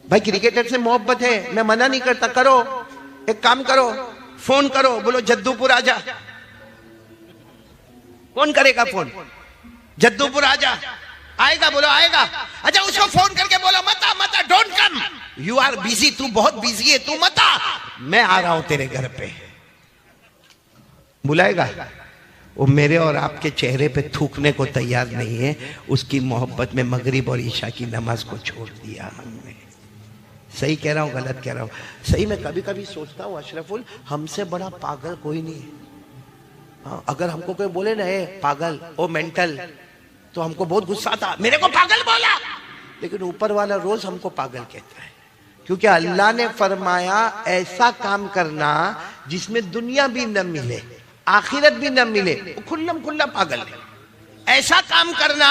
भाई क्रिकेटर से मोहब्बत है, मैं मना नहीं करता, करो। एक काम करो, फोन करो, बोलो जद्दूपुर आजा। कौन करेगा फोन, जद्दूपुर आजा। आएगा, बोलो आएगा। अच्छा उसको फोन करके बोलो मता मता, don't come, you are busy, तू बहुत बिजी है, तू मता, मैं आ रहा हूं तेरे घर पे। बुलाएगा। वो मेरे और आपके चेहरे पे थूकने को तैयार नहीं है। उसकी मोहब्बत में मगरिब और ईशा की नमाज को छोड़ दिया हमने। सही कह रहा हूँ गलत कह रहा हूँ। सही में कभी कभी सोचता हूँ अशरफुल, हमसे बड़ा पागल कोई नहीं है। अगर हमको कोई बोले ना पागल, ओ मेंटल, तो हमको बहुत गुस्सा आता, मेरे को पागल बोला। लेकिन ऊपर वाला रोज हमको पागल कहता है, क्योंकि अल्लाह ने फरमाया ऐसा काम करना जिसमें दुनिया भी न मिले, आखिरत भी न मिले, खुल्लम खुल्ला पागल है। ऐसा काम करना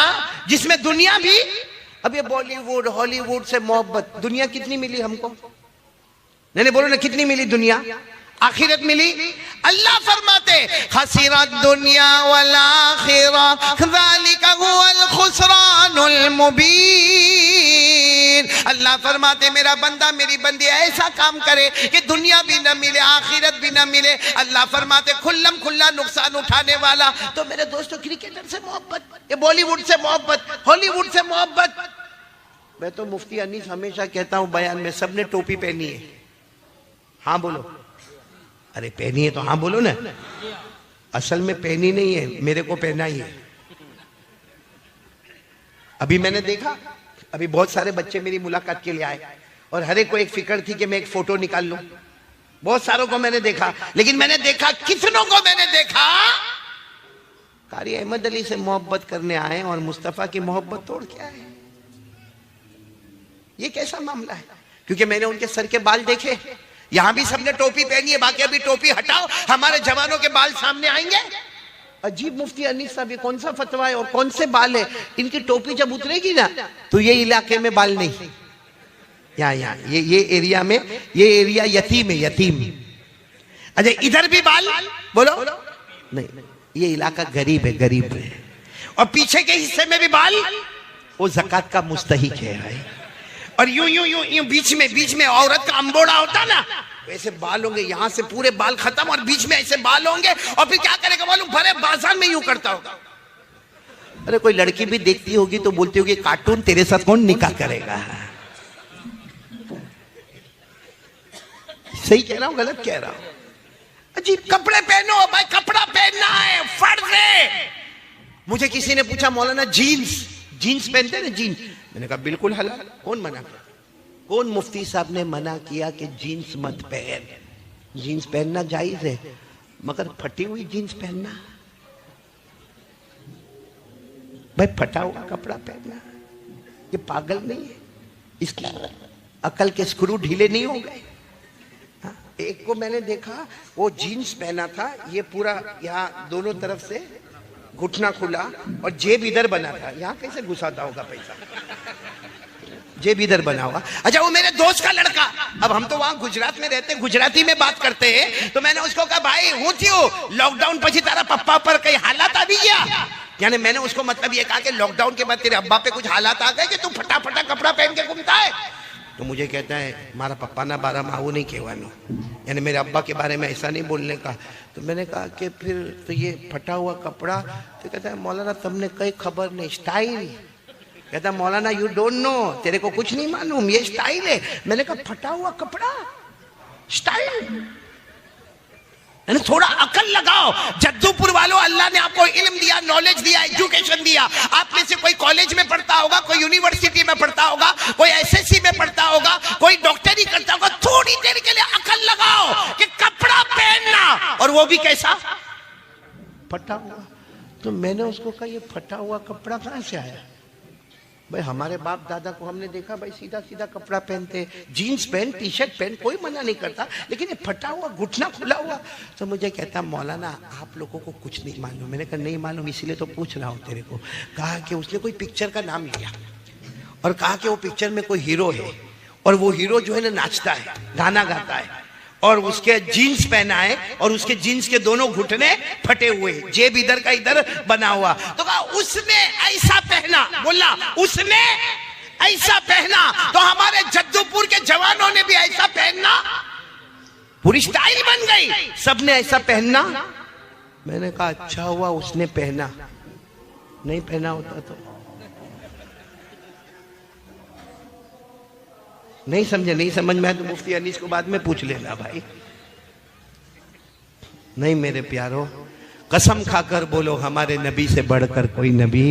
जिसमें दुनिया भी, अब ये बॉलीवुड हॉलीवुड से मोहब्बत, दुनिया कितनी मिली हमको, नहीं बोलो ना कितनी मिली दुनिया, आखिरत मिली। अल्लाह फरमाते खसीरत दुनिया वल आखिरा ज़ालिका हुवल खुसरानुल मुबीन। अल्लाह फरमाते मेरा बंदा मेरी बंदी ऐसा काम करे कि दुनिया भी न मिले, आखिरत भी न मिले। अल्लाह फरमाते खुल्लम खुल्ला नुकसान उठाने वाला। तो मेरे दोस्तों क्रिकेटर से मोहब्बत, ये बॉलीवुड से मोहब्बत, हॉलीवुड से मोहब्बत। मैं तो मुफ्ती अनीस हमेशा कहता हूं बयान में, सबने टोपी पहनी है, हाँ बोलो, अरे पहनी है तो हाँ बोलो ना। असल में पहनी नहीं है, मेरे को पहना ही है। अभी मैंने देखा, अभी बहुत सारे बच्चे मेरी मुलाकात के लिए आए और हर एक को एक फिक्र थी कि मैं एक फोटो निकाल लूं। बहुत सारों को मैंने देखा, लेकिन मैंने देखा कितनों को मैंने देखा कारी अहमद अली से मोहब्बत करने आए और मुस्तफा की मोहब्बत तोड़ के आए। ये कैसा मामला है? क्योंकि मैंने उनके सर के बाल देखे, यहां भी सबने टोपी पहनी है, बाकी अभी टोपी हटाओ, हमारे जवानों के बाल सामने आएंगे। अजीब मुफ्ती अनीस साहब, ये कौन सा फतवा है और कौन से बाल है? इनकी टोपी जब उतरेगी ना तो ये इलाके में बाल नहीं, यहाँ ये एरिया में, ये एरिया यतीम है, यतीम। अच्छा इधर भी बाल बोलो नहीं, ये इलाका गरीब है, गरीब है। और पीछे के हिस्से में भी बाल, वो ज़कात का मुस्तहिक है भाई। और यूं यूं यूं यूं बीच में औरत का अंबोड़ा होता ना, ऐसे बाल होंगे, यहां से पूरे बाल खत्म और बीच में ऐसे बाल होंगे। और फिर क्या करेगा मालूम, भरे बाजार में यूं करता होगा। अरे कोई लड़की भी देखती होगी तो बोलती होगी कार्टून, तेरे साथ कौन निकाह करेगा। सही कह रहा हूं गलत कह रहा हूं? अजीब कपड़े पहनो भाई, कपड़ा पहनना है, फर्ज है। मुझे किसी ने पूछा मौलाना जीन्स पहनते ना जीन्स, मैंने कहा बिल्कुल हलाल, कौन मना किया? कौन मुफ्ती साहब ने मना किया कि जीन्स मत पहन? जीन्स पहनना जायज है, मगर फटी हुई जीन्स पहनना भाई, फटा हुआ कपड़ा पहनना, ये पागल नहीं है? इसकी अकल के स्क्रू ढीले नहीं हो गए? एक को मैंने देखा, वो जीन्स पहना था, ये पूरा यहाँ दोनों तरफ से घुटना खुला और जेब इधर बना था। यहाँ कैसे घुसाता होगा पैसा? जेब इधर बना हुआ। अच्छा वो मेरे दोस्त का लड़का, अब हम तो वहां गुजरात में रहते हैं, गुजराती में बात करते हैं, तो मैंने उसको कहा भाई हूँ थी लॉकडाउन पछी तारा पप्पा पर कई हालात आ भी गया? यानी मैंने उसको मतलब ये कहा कि लॉकडाउन के बाद तेरे अब्बा पे कुछ हालात आ गए कि तू फटा कपड़ा पहन के घूमता है? तो मुझे कहता है मारा पप्पा ना बारा माऊ नहीं कहवानो, यानी मेरे अब्बा के बारे में ऐसा नहीं बोलने का। तो मैंने कहा कि फिर तो ये फटा हुआ कपड़ा, तो कहता है मौलाना तुमने कई खबर नहीं, स्टाइल। कहता मौलाना यू डोंट नो, तेरे को कुछ नहीं मालूम, ये स्टाइल है। मैंने कहा फटा हुआ कपड़ा स्टाइल? थोड़ा अकल लगाओ। जद्दूपुर वालों, अल्लाह ने आपको इल्म दिया, नॉलेज दिया, एजुकेशन दिया। आप में से कोई कॉलेज में पढ़ता होगा, कोई यूनिवर्सिटी में पढ़ता होगा, कोई एसएससी में पढ़ता होगा, कोई डॉक्टरी करता होगा। थोड़ी देर के लिए अकल लगाओ कि कपड़ा पहनना, और वो भी कैसा फटा हुआ। तो मैंने उसको कहा ये फटा हुआ कपड़ा कहां से आया? भाई हमारे बाप दादा को हमने देखा भाई सीधा सीधा कपड़ा पहनते, जीन्स पहन, टी शर्ट पहन, कोई मना नहीं करता, लेकिन ये फटा हुआ, घुटना खुला हुआ। तो मुझे कहता मौलाना आप लोगों को कुछ नहीं मालूम। मैंने कहा नहीं मालूम, इसीलिए तो पूछ रहा हूँ तेरे को। कहा कि उसने कोई पिक्चर का नाम लिया और कहा कि वो पिक्चर में कोई हीरो है, और वो हीरो जो है ना नाचता है, गाना गाता है, और उसके जीन्स पहना है, और उसके जीन्स के दोनों घुटने फटे हुए, जेब इधर का इधर बना हुआ। तो कहा उसने ऐसा पहना, बोला उसने ऐसा पहना, तो हमारे जद्दूपुर के जवानों ने भी ऐसा पहनना, पूरी स्टाइल बन गई, सबने ऐसा पहनना। मैंने कहा अच्छा हुआ उसने पहना, नहीं पहना होता तो नहीं समझे, नहीं समझ में आया तो मुफ्ती अनीस को बाद में पूछ लेना भाई। नहीं मेरे प्यारो, कसम खाकर बोलो हमारे नबी से बढ़कर कोई नबी,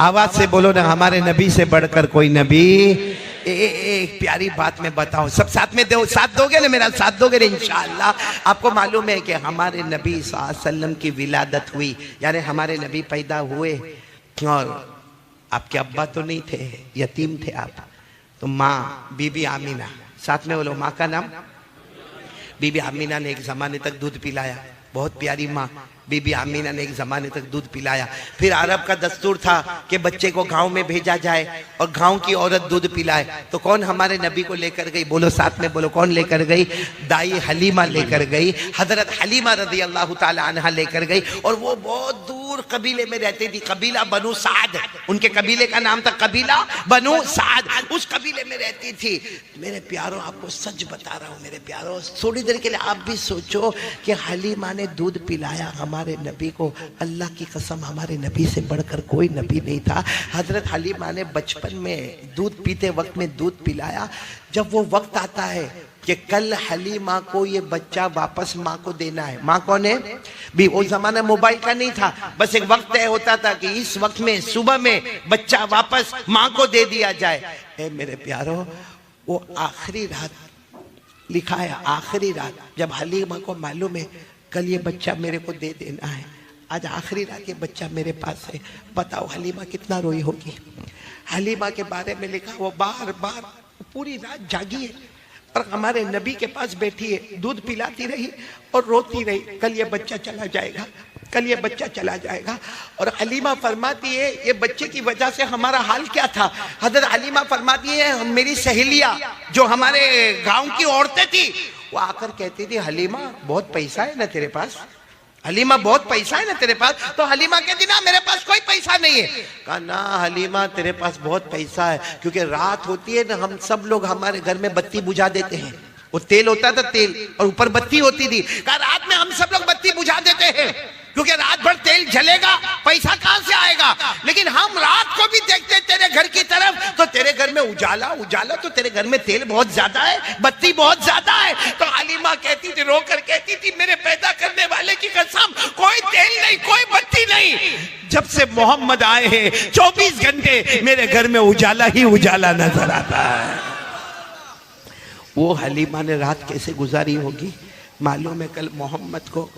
आवाज से बोलो ना हमारे नबी से बढ़कर कोई नबी। एक प्यारी बात मैं बताऊं, सब साथ में दो, साथ दोगे ना, मेरा साथ दोगे ना इंशाअल्लाह। आपको मालूम है कि हमारे नबी सल्लल्लाहु अलैहि वसल्लम की विलादत हुई, यानी हमारे नबी पैदा हुए, और आपके अब्बा तो नहीं थे, यतीम थे आप, तो माँ बीबी आमीना, साथ में बोलो माँ का नाम। बीबी आमीना ने एक जमाने तक दूध पिलाया, बहुत प्यारी माँ बीबी आमीना ने एक जमाने तक दूध पिलाया। फिर अरब का दस्तूर था कि बच्चे को गांव में भेजा जाए और गांव की औरत दूध पिलाए, तो कौन हमारे नबी को लेकर गई? बोलो साथ में बोलो, कौन लेकर गई? दाई हलीमा लेकर गई, हजरत हलीमा रज़ी अल्लाह ताला अन्हा लेकर गई। और वो बहुत दूर कबीले में रहती थी, कबीला बनु साद, उनके कबीले का नाम था कबीला बनु साद, उस कबीले में रहती थी। मेरे प्यारों आपको सच बता रहा हूँ मेरे प्यारों, थोड़ी देर के लिए आप भी सोचो कि हलीमा ने दूध पिलाया हमारे नबी को, अल्लाह की कसम हमारे नबी से बढ़कर कोई नबी नहीं था। हजरत हलीमा ने बचपन में दूध पीते वक्त में दूध पिलाया। जब वो वक्त आता है कि कल हलीमा को ये बच्चा वापस माँ को देना है, माँ कौन है भी, वो जमाना मोबाइल का नहीं था, बस एक वक्त तय होता था कि इस वक्त में सुबह में बच्चा वापस माँ को दे दिया जाए। ए मेरे प्यारो, वो आखिरी रात लिखा है, आखिरी रात जब हलीमा को मालूम है कल ये बच्चा मेरे को दे देना है, आज आखिरी रात ये बच्चा मेरे पास है, बताओ हलीमा कितना रोई होगी। हलीमा के बारे में लिखा, वो बार बार पूरी रात जागी है और हमारे नबी के पास बैठी है, दूध पिलाती रही और रोती रही, कल ये बच्चा चला जाएगा, कल ये बच्चा चला जाएगा। और हलीमा फरमाती है ये बच्चे की वजह से हमारा हाल क्या था। हजरत हलीमा फरमाती है मेरी सहेलियां जो हमारे गांव की औरतें थी, वो आकर कहती थी हलीमा बहुत पैसा है ना तेरे पास, हलीमा बहुत पैसा है ना तेरे पास? तो हलीमा कहती ना मेरे पास कोई पैसा नहीं है। कहा ना हलीमा तेरे पास बहुत पैसा है, क्योंकि रात होती है ना, हम सब लोग हमारे घर में बत्ती बुझा देते हैं। वो तेल होता था तेल, और ऊपर बत्ती होती थी। कहा रात में हम सब लोग बत्ती बुझा देते हैं, क्योंकि रात भर तेल जलेगा, पैसा कहां से आएगा। लेकिन हम रात को भी देखते तेरे घर की तरफ, तो तेरे घर में उजाला उजाला, तो तेरे घर में तेल बहुत ज्यादा है, बत्ती बहुत ज्यादा है। तो हलीमा कहती थी, रोकर कहती थी, मेरे पैदा करने वाले की कसम, कोई तेल नहीं, कोई बत्ती नहीं। जब से मोहम्मद आए हैं 24 घंटे मेरे घर में उजाला ही उजाला नजर आता है। वो हलीमा ने रात कैसे गुजारी होगी मालूम है? कल मोहम्मद को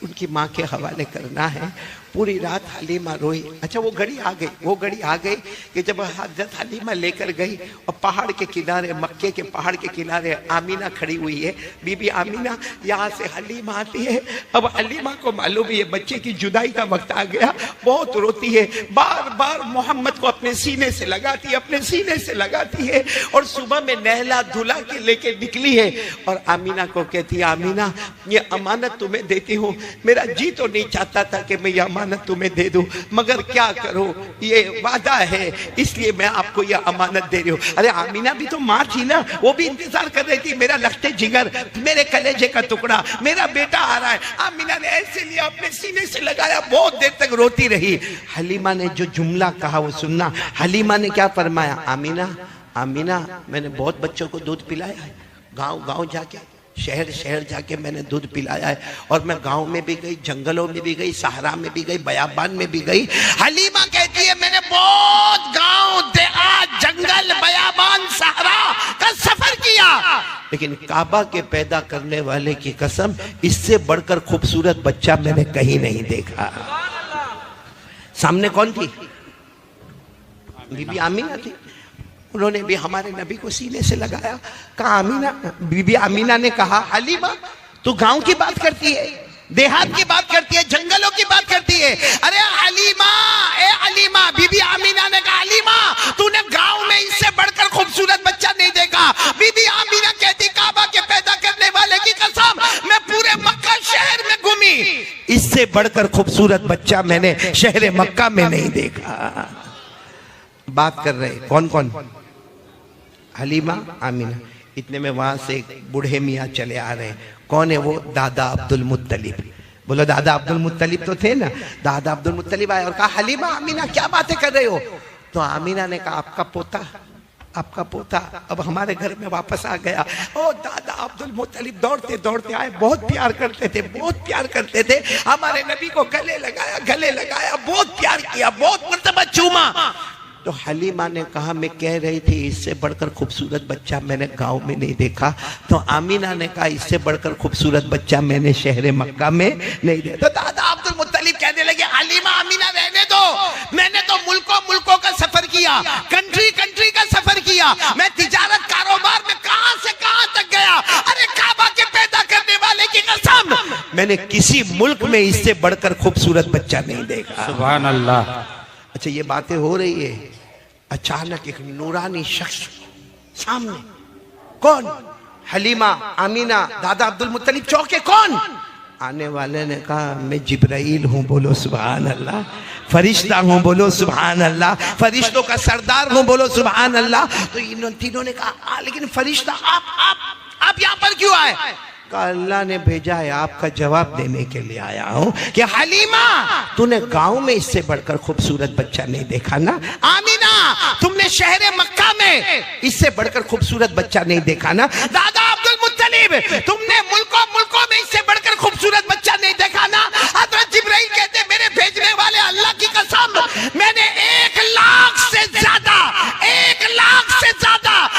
उनकी माँ के हवाले करना है। पूरी रात हलीमा रोई। अच्छा वो घड़ी आ गई, वो घड़ी आ गई कि जब हजरत हलीमा लेकर गई और पहाड़ के किनारे, मक्के के पहाड़ के किनारे आमीना खड़ी हुई है। बीबी आमीना, यहाँ से हलीमा आती है। अब हलीमा को मालूम है बच्चे की जुदाई का वक्त आ गया, बहुत रोती है, बार बार मोहम्मद को अपने सीने से लगाती है, अपने सीने से लगाती है। और सुबह में नहला धुला के लेके निकली है और आमीना को कहती है, आमीना ये अमानत तुम्हें देती हूँ, मेरा जी तो नहीं चाहता था कि मैं ये अमानत तुम्हें दे दूं, मगर क्या करूं, ये वादा है इसलिए मैं आपको ये अमानत दे रही हूं। अरे आमीना भी तो माँ थी ना, वो भी इंतजार कर रही थी, मेरा लखते जिगर, मेरे कलेजे का टुकड़ा, मेरा बेटा आ रहा है। आमीना ने ऐसे लिया, अपने सीने से लगाया, बहुत देर तक रोती रही। हलीमा ने जो जुमला कहा वो सुनना। हलीमा ने क्या फरमाया? आमीना, आमीना मैंने बहुत बच्चों को दूध पिलाया है, गांव गांव जाके, शहर शहर जाके मैंने दूध पिलाया है, और मैं गांव में भी गई, जंगलों में भी गई, सहारा में भी गई, बयाबान में भी गई। हलीमा कहती है मैंने बहुत गांव, देहात, जंगल, बयाबान, सहारा का सफर किया, लेकिन काबा के पैदा करने वाले की कसम, इससे बढ़कर खूबसूरत बच्चा मैंने कहीं नहीं देखा। सामने कौन थी? बीबी आमीना थी। उन्होंने भी हमारे नबी को सीने से लगाया, कहा आमीना, बीबी आमीना ने कहा हलीमा तू गांव की बात करती है, देहात की बात करती है, जंगलों की बात करती है। अरे हलीमा, ए हलीमा, बीबी आमीना ने कहा हलीमा तूने गांव में इससे बढ़कर खूबसूरत बच्चा नहीं देखा। बीबी आमीना कहती काबा के पैदा करने वाले की कसम, मैं पूरे मक्का शहर में घूमी, इससे बढ़कर खूबसूरत बच्चा मैंने शहर मक्का में नहीं देखा। बात कर रहे कौन कौन? हलीमा, आमीना। इतने में वहां से एक बूढ़े मियाँ चले आ रहे हैं। कौन है वो? दादा अब्दुल मुत्तलिब। बोलो दादा अब्दुल मुत्तलिब तो थे ना। दादा अब्दुल मुत्तलिब आए और कहा हलीमा, आमीना क्या बातें कर रहे हो? तो आमीना ने कहा आपका पोता, आपका पोता अब हमारे घर में वापस आ गया। ओ दादा अब्दुल मुत्तलिब दौड़ते दौड़ते आए, बहुत प्यार करते थे, बहुत प्यार करते थे, हमारे नबी को गले लगाया, गले लगाया, बहुत प्यार किया, बहुत मर्तबा चूमा। तो हलीमा ने कहा मैं कह रही थी इससे बढ़कर खूबसूरत बच्चा मैंने गांव में नहीं देखा। तो आमीना ने कहा इससे बढ़कर खूबसूरत बच्चा मैंने शहर मक्का में नहीं देखा। तो दादा अब्दुल मुत्तलिब कहने लगे हलीमा, आमीना रहने दो, मैंने तो मुल्कों मुल्कों का सफर किया, कंट्री कंट्री का सफर किया, मैं तिजारत कारोबार में कहां से कहां तक गया। अरे काबा के पैदा करने वाले की कसम, मैंने किसी मुल्क में इससे बढ़कर खूबसूरत बच्चा नहीं देखा। सुभान अल्लाह। अच्छा ये बातें हो रही है, अचानक एक नूरानी शख्स सामने। कौन? हलीमा, आमीना, दादा अब्दुल मुत्तलिब चौके। कौन? आने वाले ने कहा मैं जिब्राइल हूँ, बोलो सुभान अल्लाह। फरिश्ता हूँ, बोलो सुभान अल्लाह। फरिश्तों का सरदार हूँ, बोलो सुभान अल्लाह। तो इन तीनों ने कहा लेकिन फरिश्ता आप यहाँ पर क्यों आए? अल्लाह ने भेजा है, आपका जवाब देने के लिए आया हूं कि हलीमा तूने गांव में इससे बढ़कर खूबसूरत बच्चा नहीं देखा ना। आमीना तुमने शहर मक्का में इससे बढ़कर खूबसूरत बच्चा नहीं देखा ना। दादा अब्दुल मुत्तलिब तुमने मुल्कों मुल्कों में इससे बढ़कर खूबसूरत बच्चा नहीं देखा ना। हज़रत जिब्राइल कहते मेरे भेजने वाले अल्लाह की कसम, मैंने 1 लाख से ज्यादा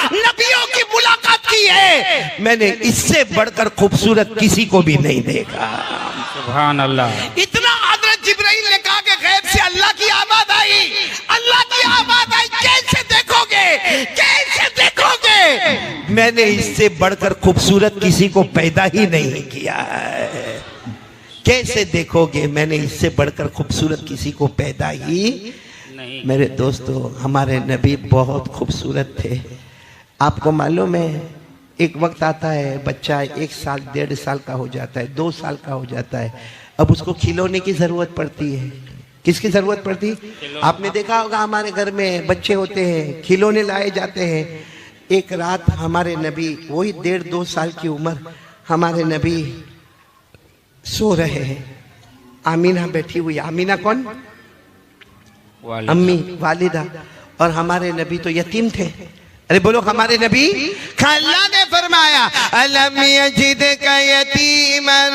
नबियों की मुलाकात की है, मैंने इससे बढ़कर खूबसूरत किसी को भी नहीं देखा। सुभान अल्लाह। इतना हज़रत जिब्राइल ने कहा कि गैब से अल्लाह की आवाज आई, अल्लाह की आवाज आई, कैसे देखोगे, कैसे देखोगे, मैंने इससे बढ़कर खूबसूरत किसी को पैदा ही नहीं किया है। कैसे देखोगे, मैंने इससे बढ़कर खूबसूरत किसी को पैदा ही नहीं। मेरे दोस्तों हमारे नबी बहुत खूबसूरत थे। आपको मालूम है एक वक्त आता है बच्चा 1 साल 1.5 साल का हो जाता है, 2 साल का हो जाता है, अब उसको खिलौने की जरूरत पड़ती है। किसकी जरूरत पड़ती है? आपने देखा होगा हमारे घर में बच्चे होते हैं, खिलौने लाए जाते हैं। एक रात हमारे नबी, वही 1.5-2 साल की उम्र, हमारे नबी सो रहे हैं, आमीना बैठी हुई। आमीना कौन? अम्मी, वालिदा। और हमारे नबी तो यतीम थे। अरे बोलो हमारे नबी। अल्लाह ने फरमाया अलम यजिदका यतीमन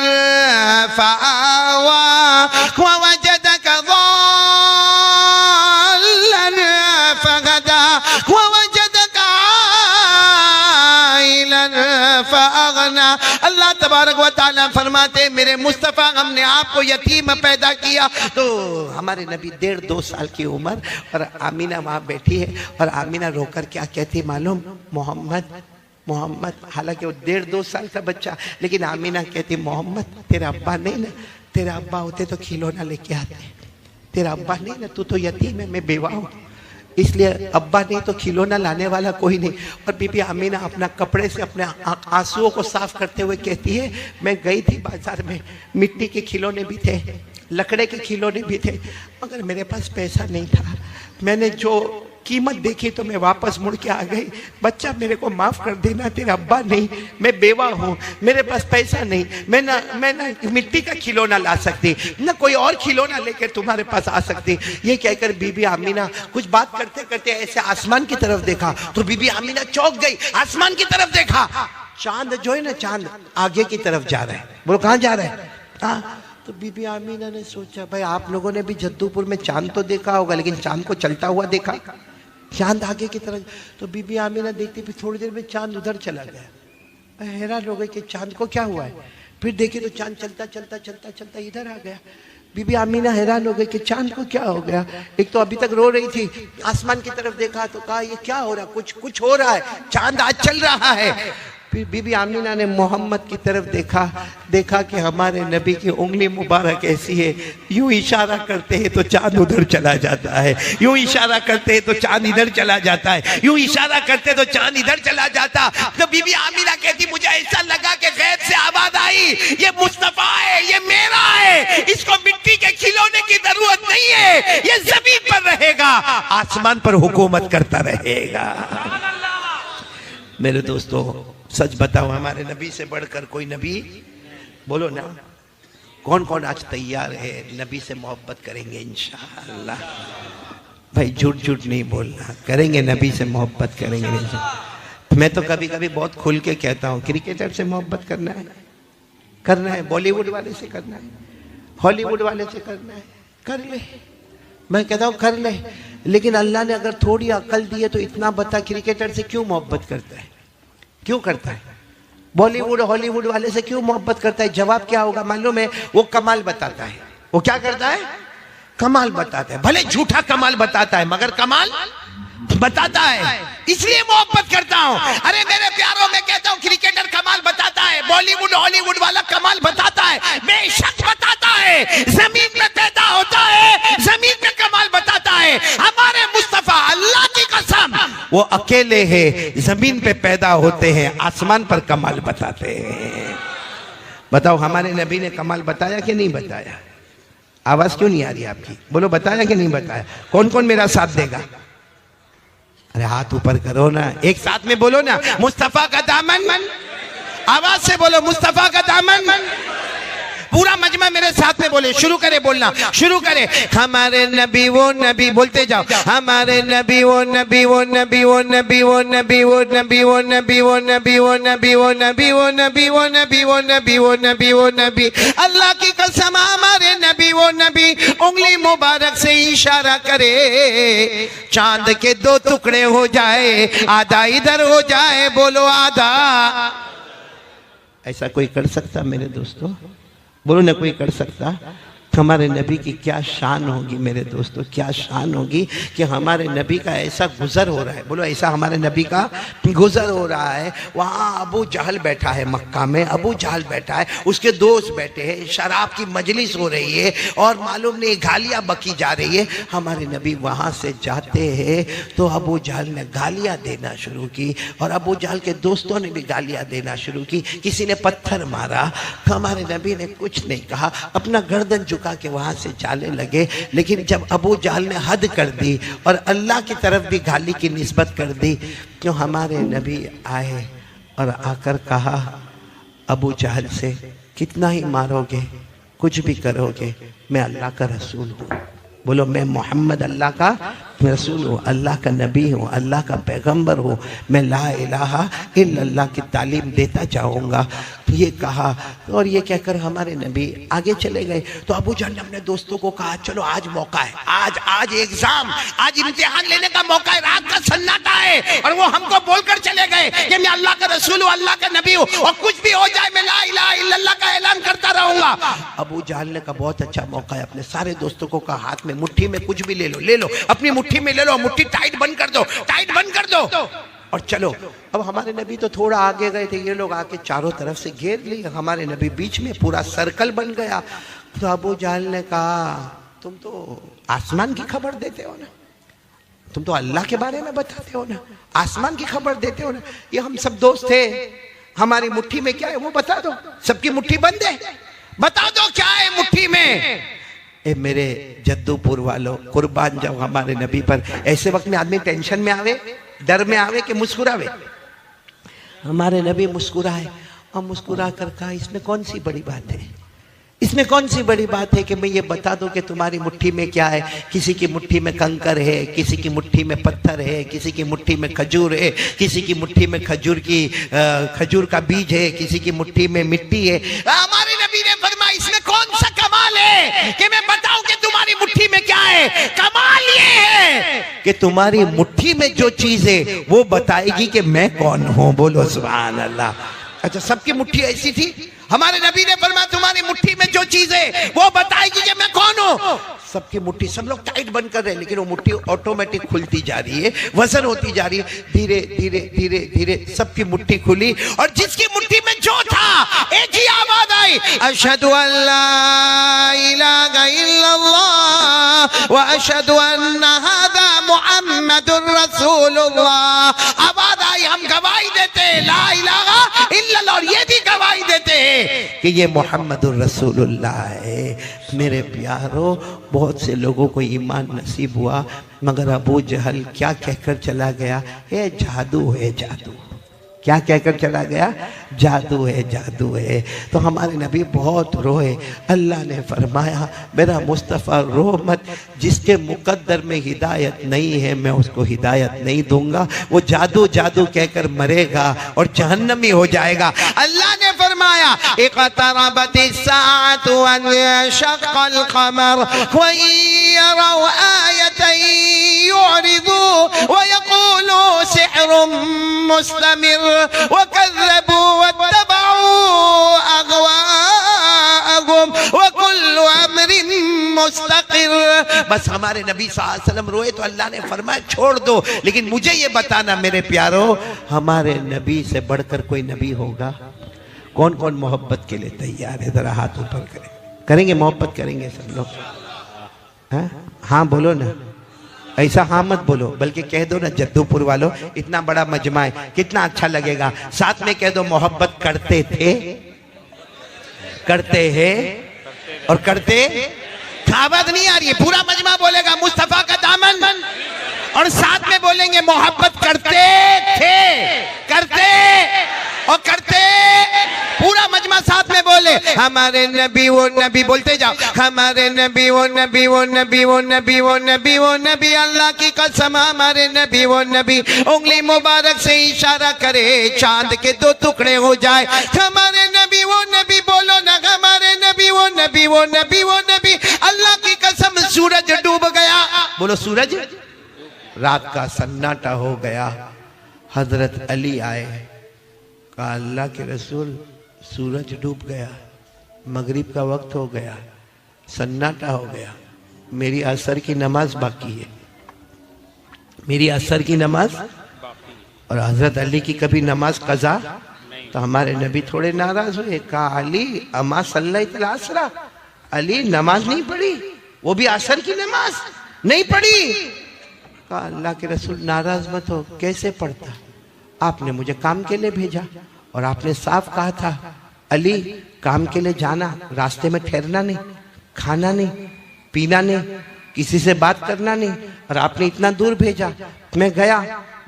फआवा व वजदका ज़ाल्लन फगदा व वजदका आइलन फअगना। अल्लाह तबारक व तआला फरमाते मेरे मुस्तफ़ा हमने आपको यतीम पैदा किया। तो हमारे नबी 1.5-2 साल की उम्र, और आमीना वहाँ बैठी है, और आमीना रोकर क्या कहती मालूम? मोहम्मद मोहम्मद। हालांकि वो 1.5-2 साल का बच्चा, लेकिन आमीना कहती मोहम्मद तेरा अब्बा नहीं ना, तेरा अब्बा होते तो खिलौना लेके आते, तेरा अब्बा नहीं ना, तू तो यतीम है, मैं बेवा हूँ, इसलिए अब्बा नहीं तो खिलौना लाने वाला कोई नहीं। और बीबी आमीना अपना कपड़े से अपने आंसुओं को साफ करते हुए कहती है मैं गई थी बाजार में, मिट्टी के खिलौने भी थे, लकड़े के खिलौने भी थे, मगर मेरे पास पैसा नहीं था। मैंने जो कीमत देखी तो मैं वापस मुड़ के आ गई। बच्चा मेरे को माफ कर देना, तेरा अब्बा नहीं, मैं बेवा हूँ, मेरे पास पैसा नहीं, मैं ना मिट्टी का खिलौना ला सकती, ना कोई और खिलौना लेकर तुम्हारे पास आ सकती। ये कहकर बीबी आमीना कुछ बात करते करते ऐसे आसमान की तरफ देखा, तो बीबी आमीना चौंक गई। आसमान की तरफ देखा, चांद जो है ना, चांद आगे की तरफ जा रहा है। बोलो कहाँ जा रहा है? हाँ। तो बीबी आमीना ने सोचा भाई आप लोगों ने भी जद्दूपुर में चांद तो देखा होगा, लेकिन चांद को चलता हुआ देखा? चांद आगे की तरफ। तो बीबी आमीना देखती, फिर थोड़ी देर में चांद उधर चला गया। हैरान हो गई कि चांद को क्या हुआ है। फिर देखी तो चांद चलता चलता चलता चलता इधर आ गया। बीबी आमीना हैरान हो गई कि चांद को क्या हो गया। एक तो अभी तक रो रही थी, आसमान की तरफ देखा तो कहा ये क्या हो रहा है, कुछ हो रहा है, चांद आज चल रहा है। फिर बीबी आमीना ने मोहम्मद की तरफ देखा कि हमारे नबी की उंगली मुबारक ऐसी है, यूं इशारा करते हैं तो चांद उधर चला जाता है, यूं इशारा करते हैं तो चांद इधर चला जाता है, यूं इशारा करते तो चांद इधर चला जाता। तो बीबी आमीना कहती मुझे ऐसा लगा कि गैब से आवाज आई ये मुस्तफा है, ये मेरा है, इसको मिट्टी के खिलौने की जरूरत नहीं है, ये जमीन पर रहेगा, आसमान पर हुकूमत करता रहेगा। मेरे दोस्तों सच बताओ हमारे नबी से बढ़कर कोई नबी? बोलो ना, कौन कौन आज तैयार है नबी से मोहब्बत करेंगे इंशाअल्लाह? भाई झूठ नहीं बोलना, करेंगे नबी से मोहब्बत करेंगे। मैं तो कभी कभी बहुत खुल के कहता हूँ क्रिकेटर से मोहब्बत करना है, बॉलीवुड वाले से करना है, हॉलीवुड वाले से करना है, कर ले। मैं कहता हूँ कर ले, लेकिन अल्लाह ने अगर थोड़ी अकल दी है तो इतना बता क्रिकेटर से क्यों मोहब्बत करता है, क्यों करता है? बॉलीवुड हॉलीवुड वाले से क्यों मोहब्बत करता है? जवाब क्या होगा मालूम है? वो कमाल बताता है। वो क्या करता है? कमाल बताता है। भले झूठा कमाल बताता है मगर कमाल बताता है, इसलिए मोहब्बत करता हूं। अरे मेरे प्यारों, में कहता हूं क्रिकेटर कमाल बताता है, बॉलीवुड हॉलीवुड वाला कमाल बताता है, बेशक बताता है, जमीन में पैदा होता है, जमीन में कमाल बताता है। हमारे मुस्तफा अल्लाह की कसम वो अकेले हैं, जमीन पे पैदा होते हैं, आसमान पर कमाल बताते हैं। बताओ हमारे नबी ने कमाल बताया कि नहीं बताया? आवाज क्यों नहीं आ रही आपकी? बोलो बताया कि नहीं बताया? कौन कौन मेरा साथ देगा? अरे हाथ ऊपर करो ना, एक साथ में बोलो ना, मुस्तफा का दामन, आवाज से बोलो मुस्तफा का दामन। पूरा मजमा मेरे साथ में बोले, शुरू करे बोलना, शुरू करे। हमारे नबी वो नबी, बोलते जाओ, हमारे नबी वो नबी वो नबी वो नबी वो नबी वो नबी वो नबी वो नबी वो नबी वो नबी वो नबी वो नबी वो नबी वो नबी वो नबी। अल्लाह की कसम हमारे नबी वो नबी उंगली मुबारक से इशारा करे, चांद के 2 टुकड़े हो जाए, आधा इधर हो जाए, बोलो आधा। ऐसा कोई कर सकता मेरे दोस्तों? बोलो ना, कोई कर सकता? हमारे नबी की क्या शान होगी मेरे दोस्तों, क्या शान होगी कि हमारे नबी का ऐसा गुजर हो रहा है। बोलो ऐसा हमारे नबी का गुजर हो रहा है। वहाँ अबू जहल बैठा है, मक्का में अबू जहल बैठा है, उसके दोस्त बैठे हैं, शराब की मजलिस हो रही है और मालूम नहीं गालियाँ बकी जा रही है। हमारे नबी वहाँ से जाते हैं तो अबू जहल ने गालियाँ देना शुरू की और अबू जहल के दोस्तों ने भी गालियाँ देना शुरू की। किसी ने पत्थर मारा, हमारे नबी ने कुछ नहीं कहा, अपना गर्दन झुका के वहां से जाने लगे। लेकिन जब अबू जहल ने हद कर दी और अल्लाह की तरफ भी गाली की निस्बत कर दी, क्यों हमारे नबी आए और आकर कहा अबू जहल से, कितना ही मारोगे, कुछ भी करोगे, मैं अल्लाह का रसूल हूँ। बोलो मैं मोहम्मद अल्लाह का रसूल हूँ, अल्लाह का नबी हूँ, अल्लाह का पैगंबर हूँ, मैं ला इलाहा इल्लल्लाह की तालीम देता जाऊँगा। ये कहा और ये कहकर हमारे नबी आगे चले गए। तो अबू जहल ने अपने दोस्तों को कहा चलो आज मौका है, आज एग्जाम, आज इम्तिहान लेने का मौका है, रात का सन्नाटा है और वो हमको बोलकर चले गए कि मैं अल्लाह का रसूल हूँ, अल्लाह का नबी हूँ और कुछ भी हो जाए मैं ला इलाहा इल्लल्लाह का ऐलान करता रहूंगा। अबू जहल ने कहा बहुत अच्छा मौका है, अपने सारे दोस्तों को कहा हाथ में मुट्ठी में कुछ भी ले लो, अपनी मुट्ठी में ले लो, मुट्ठी टाइट बंद कर दो, टाइट बंद कर दो और चलो। अब हमारे नबी तो थोड़ा आगे गए थे, ये लोग आके चारों तरफ से घेर लिए, हमारे नबी बीच में, पूरा सर्कल बन गया। तो अबू जहल ने कहा तुम तो आसमान की खबर देते हो ना, तुम तो अल्लाह के बारे में बताते हो ना, आसमान की खबर देते हो ना, ये हम सब दोस्त थे, हमारी मुट्ठी में क्या है वो बता दो, सबकी मुट्ठी बंद है, बता दो क्या है मुट्ठी में। ए मेरे जद्दूपुर वालों, कुर्बान जाओ हमारे नबी पर। ऐसे वक्त में आदमी टेंशन में आवे, डर में आवे कि मुस्कुरावे। हमारे नबी मुस्कुराए और मुस्कुरा कर कहा इसमें कौन सी बड़ी बात है, इसमें कौन सी बड़ी बात है कि मैं ये बता दूं कि तुम्हारी मुट्ठी में क्या है। किसी की मुट्ठी में कंकर है, किसी की मुट्ठी में पत्थर है, किसी की मुट्ठी में खजूर है, किसी की मुट्ठी में खजूर का बीज है, किसी की मुट्ठी में मिट्टी है। हमारे नबी ने फरमाया इसमें कौन सा कमाल है कि मैं बताऊं कि तुम्हारी मुट्ठी में क्या है। कमाल ये है कि तुम्हारी मुट्ठी में जो चीज है वो बताएगी कि मैं कौन हूं। बोलो सुभान अल्लाह। अच्छा सबकी मुट्ठी ऐसी थी, हमारे नबी ने फरमाया तुम्हारी मुट्ठी में जो चीज है वो बताएगी कि मैं कौन हूं। सबकी मुट्ठी, सब लोग टाइट बंद कर रहे हैं लेकिन वो मुट्ठी ऑटोमेटिक खुलती जा रही है, वजन होती जा रही है, धीरे धीरे धीरे धीरे सबकी मुट्ठी खुली और जिसकी मुट्ठी में जो था एक ही आवाज आई, अशहदु अल्ला इलाहा इल्लल्लाह व अशहदु अन्ना हादा मुहम्मदुर रसूलुल्लाह। आवाज आई, हम गवाही देते ला इलाहा इल्लल्लाह और ये भी गवाही देते कि ये मुहम्मदुर रसूलुल्लाह है। मेरे प्यारो, बहुत से लोगों को ईमान नसीब हुआ मगर अबू जहल क्या कहकर चला गया, ये जादू है जादू। क्या कहकर चला गया, जादू है जादू है। तो हमारे नबी बहुत रोए। अल्लाह ने फरमाया मेरा मुस्तफ़ा रो मत, जिसके मुकद्दर में हिदायत नहीं है मैं उसको हिदायत नहीं दूंगा, वो जादू जादू कहकर मरेगा और जहन्नमी हो जाएगा। अल्लाह ने फरमाया इक़तरबतिस साअतु वंशक़्क़ल क़मर व यरौ आयतन युरिदू व यक़ूलू सिह्रुम मुस्तमिर वकज़्ज़बू वत्तबऊ अग़वाअहुम वकुल्लु अम्रिन मुस्तक़िर। बस हमारे नबी सल्लल्लाहु अलैहि वसल्लम रोए तो अल्लाह ने फरमाया छोड़ दो, लेकिन मुझे ये बताना मेरे प्यारो, हमारे नबी से बढ़कर कोई नबी होगा? कौन कौन मोहब्बत के लिए तैयार है? जरा हाथ ऊपर करें। करेंगे मोहब्बत करेंगे सब लोग? हाँ बोलो ना, ऐसा हाँ मत बोलो बल्कि कह दो ना जद्दूपुर वालों इतना बड़ा मजमा है, कितना अच्छा लगेगा। साथ में कह दो मोहब्बत करते थे, करते हैं और करते। आवाज नहीं आ रही है, पूरा मजमा बोलेगा मुस्तफा का दामन और साथ में बोलेंगे मोहब्बत करते थे, करते और करते। पूरा मजमा साथ में बोले हमारे नबी वो नबी, बोलते जाओ हमारे नबी वो नबी वो नबी वो नबी वो नबी वो नबी। अल्लाह की कसम हमारे नबी वो नबी, उंगली मुबारक से इशारा करे चांद के दो टुकड़े हो जाए। हमारे नबी वो नबी, बोलो ना हमारे नबी वो नबी वो नबी वो नबी। अल्लाह की कसम सूरज डूब गया, बोलो सूरज, रात का सन्नाटा हो गया। हजरत अली आए, कहा अल्लाह के रसूल सूरज डूब गया, मगरिब का वक्त हो गया, सन्नाटा हो गया। मेरी असर की नमाज बाकी है, मेरी असर की नमाज। और हजरत अली की कभी नमाज कजा, तो हमारे नबी थोड़े नाराज हुए, कहा अली अमा सल्लैतल असरा, अली नमाज नहीं पढ़ी, वो भी असर की नमाज नहीं पढ़ी। कहा अल्लाह के रसूल नाराज मत हो, कैसे पढ़ता, आपने मुझे काम के लिए भेजा और आपने साफ कहा था अली काम के लिए जाना, रास्ते में ठहरना नहीं, खाना नहीं, पीना नहीं, किसी से बात करना नहीं, और आपने इतना दूर भेजा। मैं गया,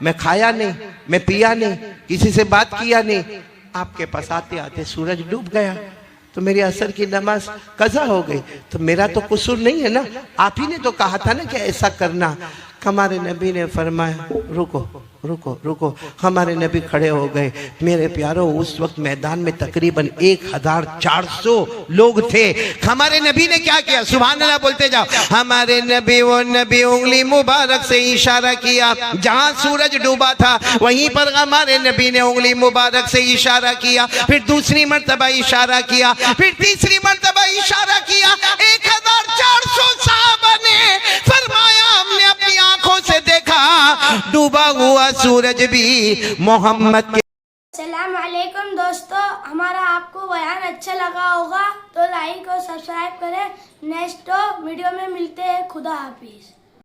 मैं खाया नहीं, मैं पिया नहीं, किसी से बात किया नहीं, आपके पास आते आते सूरज डूब गया, तो मेरी असर की नमाज कज़ा हो गई। तो मेरा तो कसूर नहीं है ना, आप ही ने तो कहा था ना कि ऐसा करना। हमारे नबी ने फरमाया रुको रुको रुको। हमारे नबी खड़े हो गए। मेरे प्यारों, उस वक्त मैदान में तकरीबन 1400 लोग थे। हमारे नबी ने क्या किया, सुभान अल्लाह बोलते जाओ। हमारे नबी, वो नबी उंगली मुबारक से इशारा किया, जहां सूरज डूबा था वहीं पर हमारे नबी ने उंगली मुबारक से इशारा किया, फिर दूसरी मर्तबा इशारा किया, फिर तीसरी मर्तबा इशारा किया। 1400 सहाबा ने फरमाया हमने अपनी आंखों से देखा डूबा हुआ सूरज भी मोहम्मद के। अस्सलाम वालेकुम दोस्तों, हमारा आपको बयान अच्छा लगा होगा तो लाइक और सब्सक्राइब करें। नेक्स्ट वीडियो में मिलते हैं। खुदा हाफिज।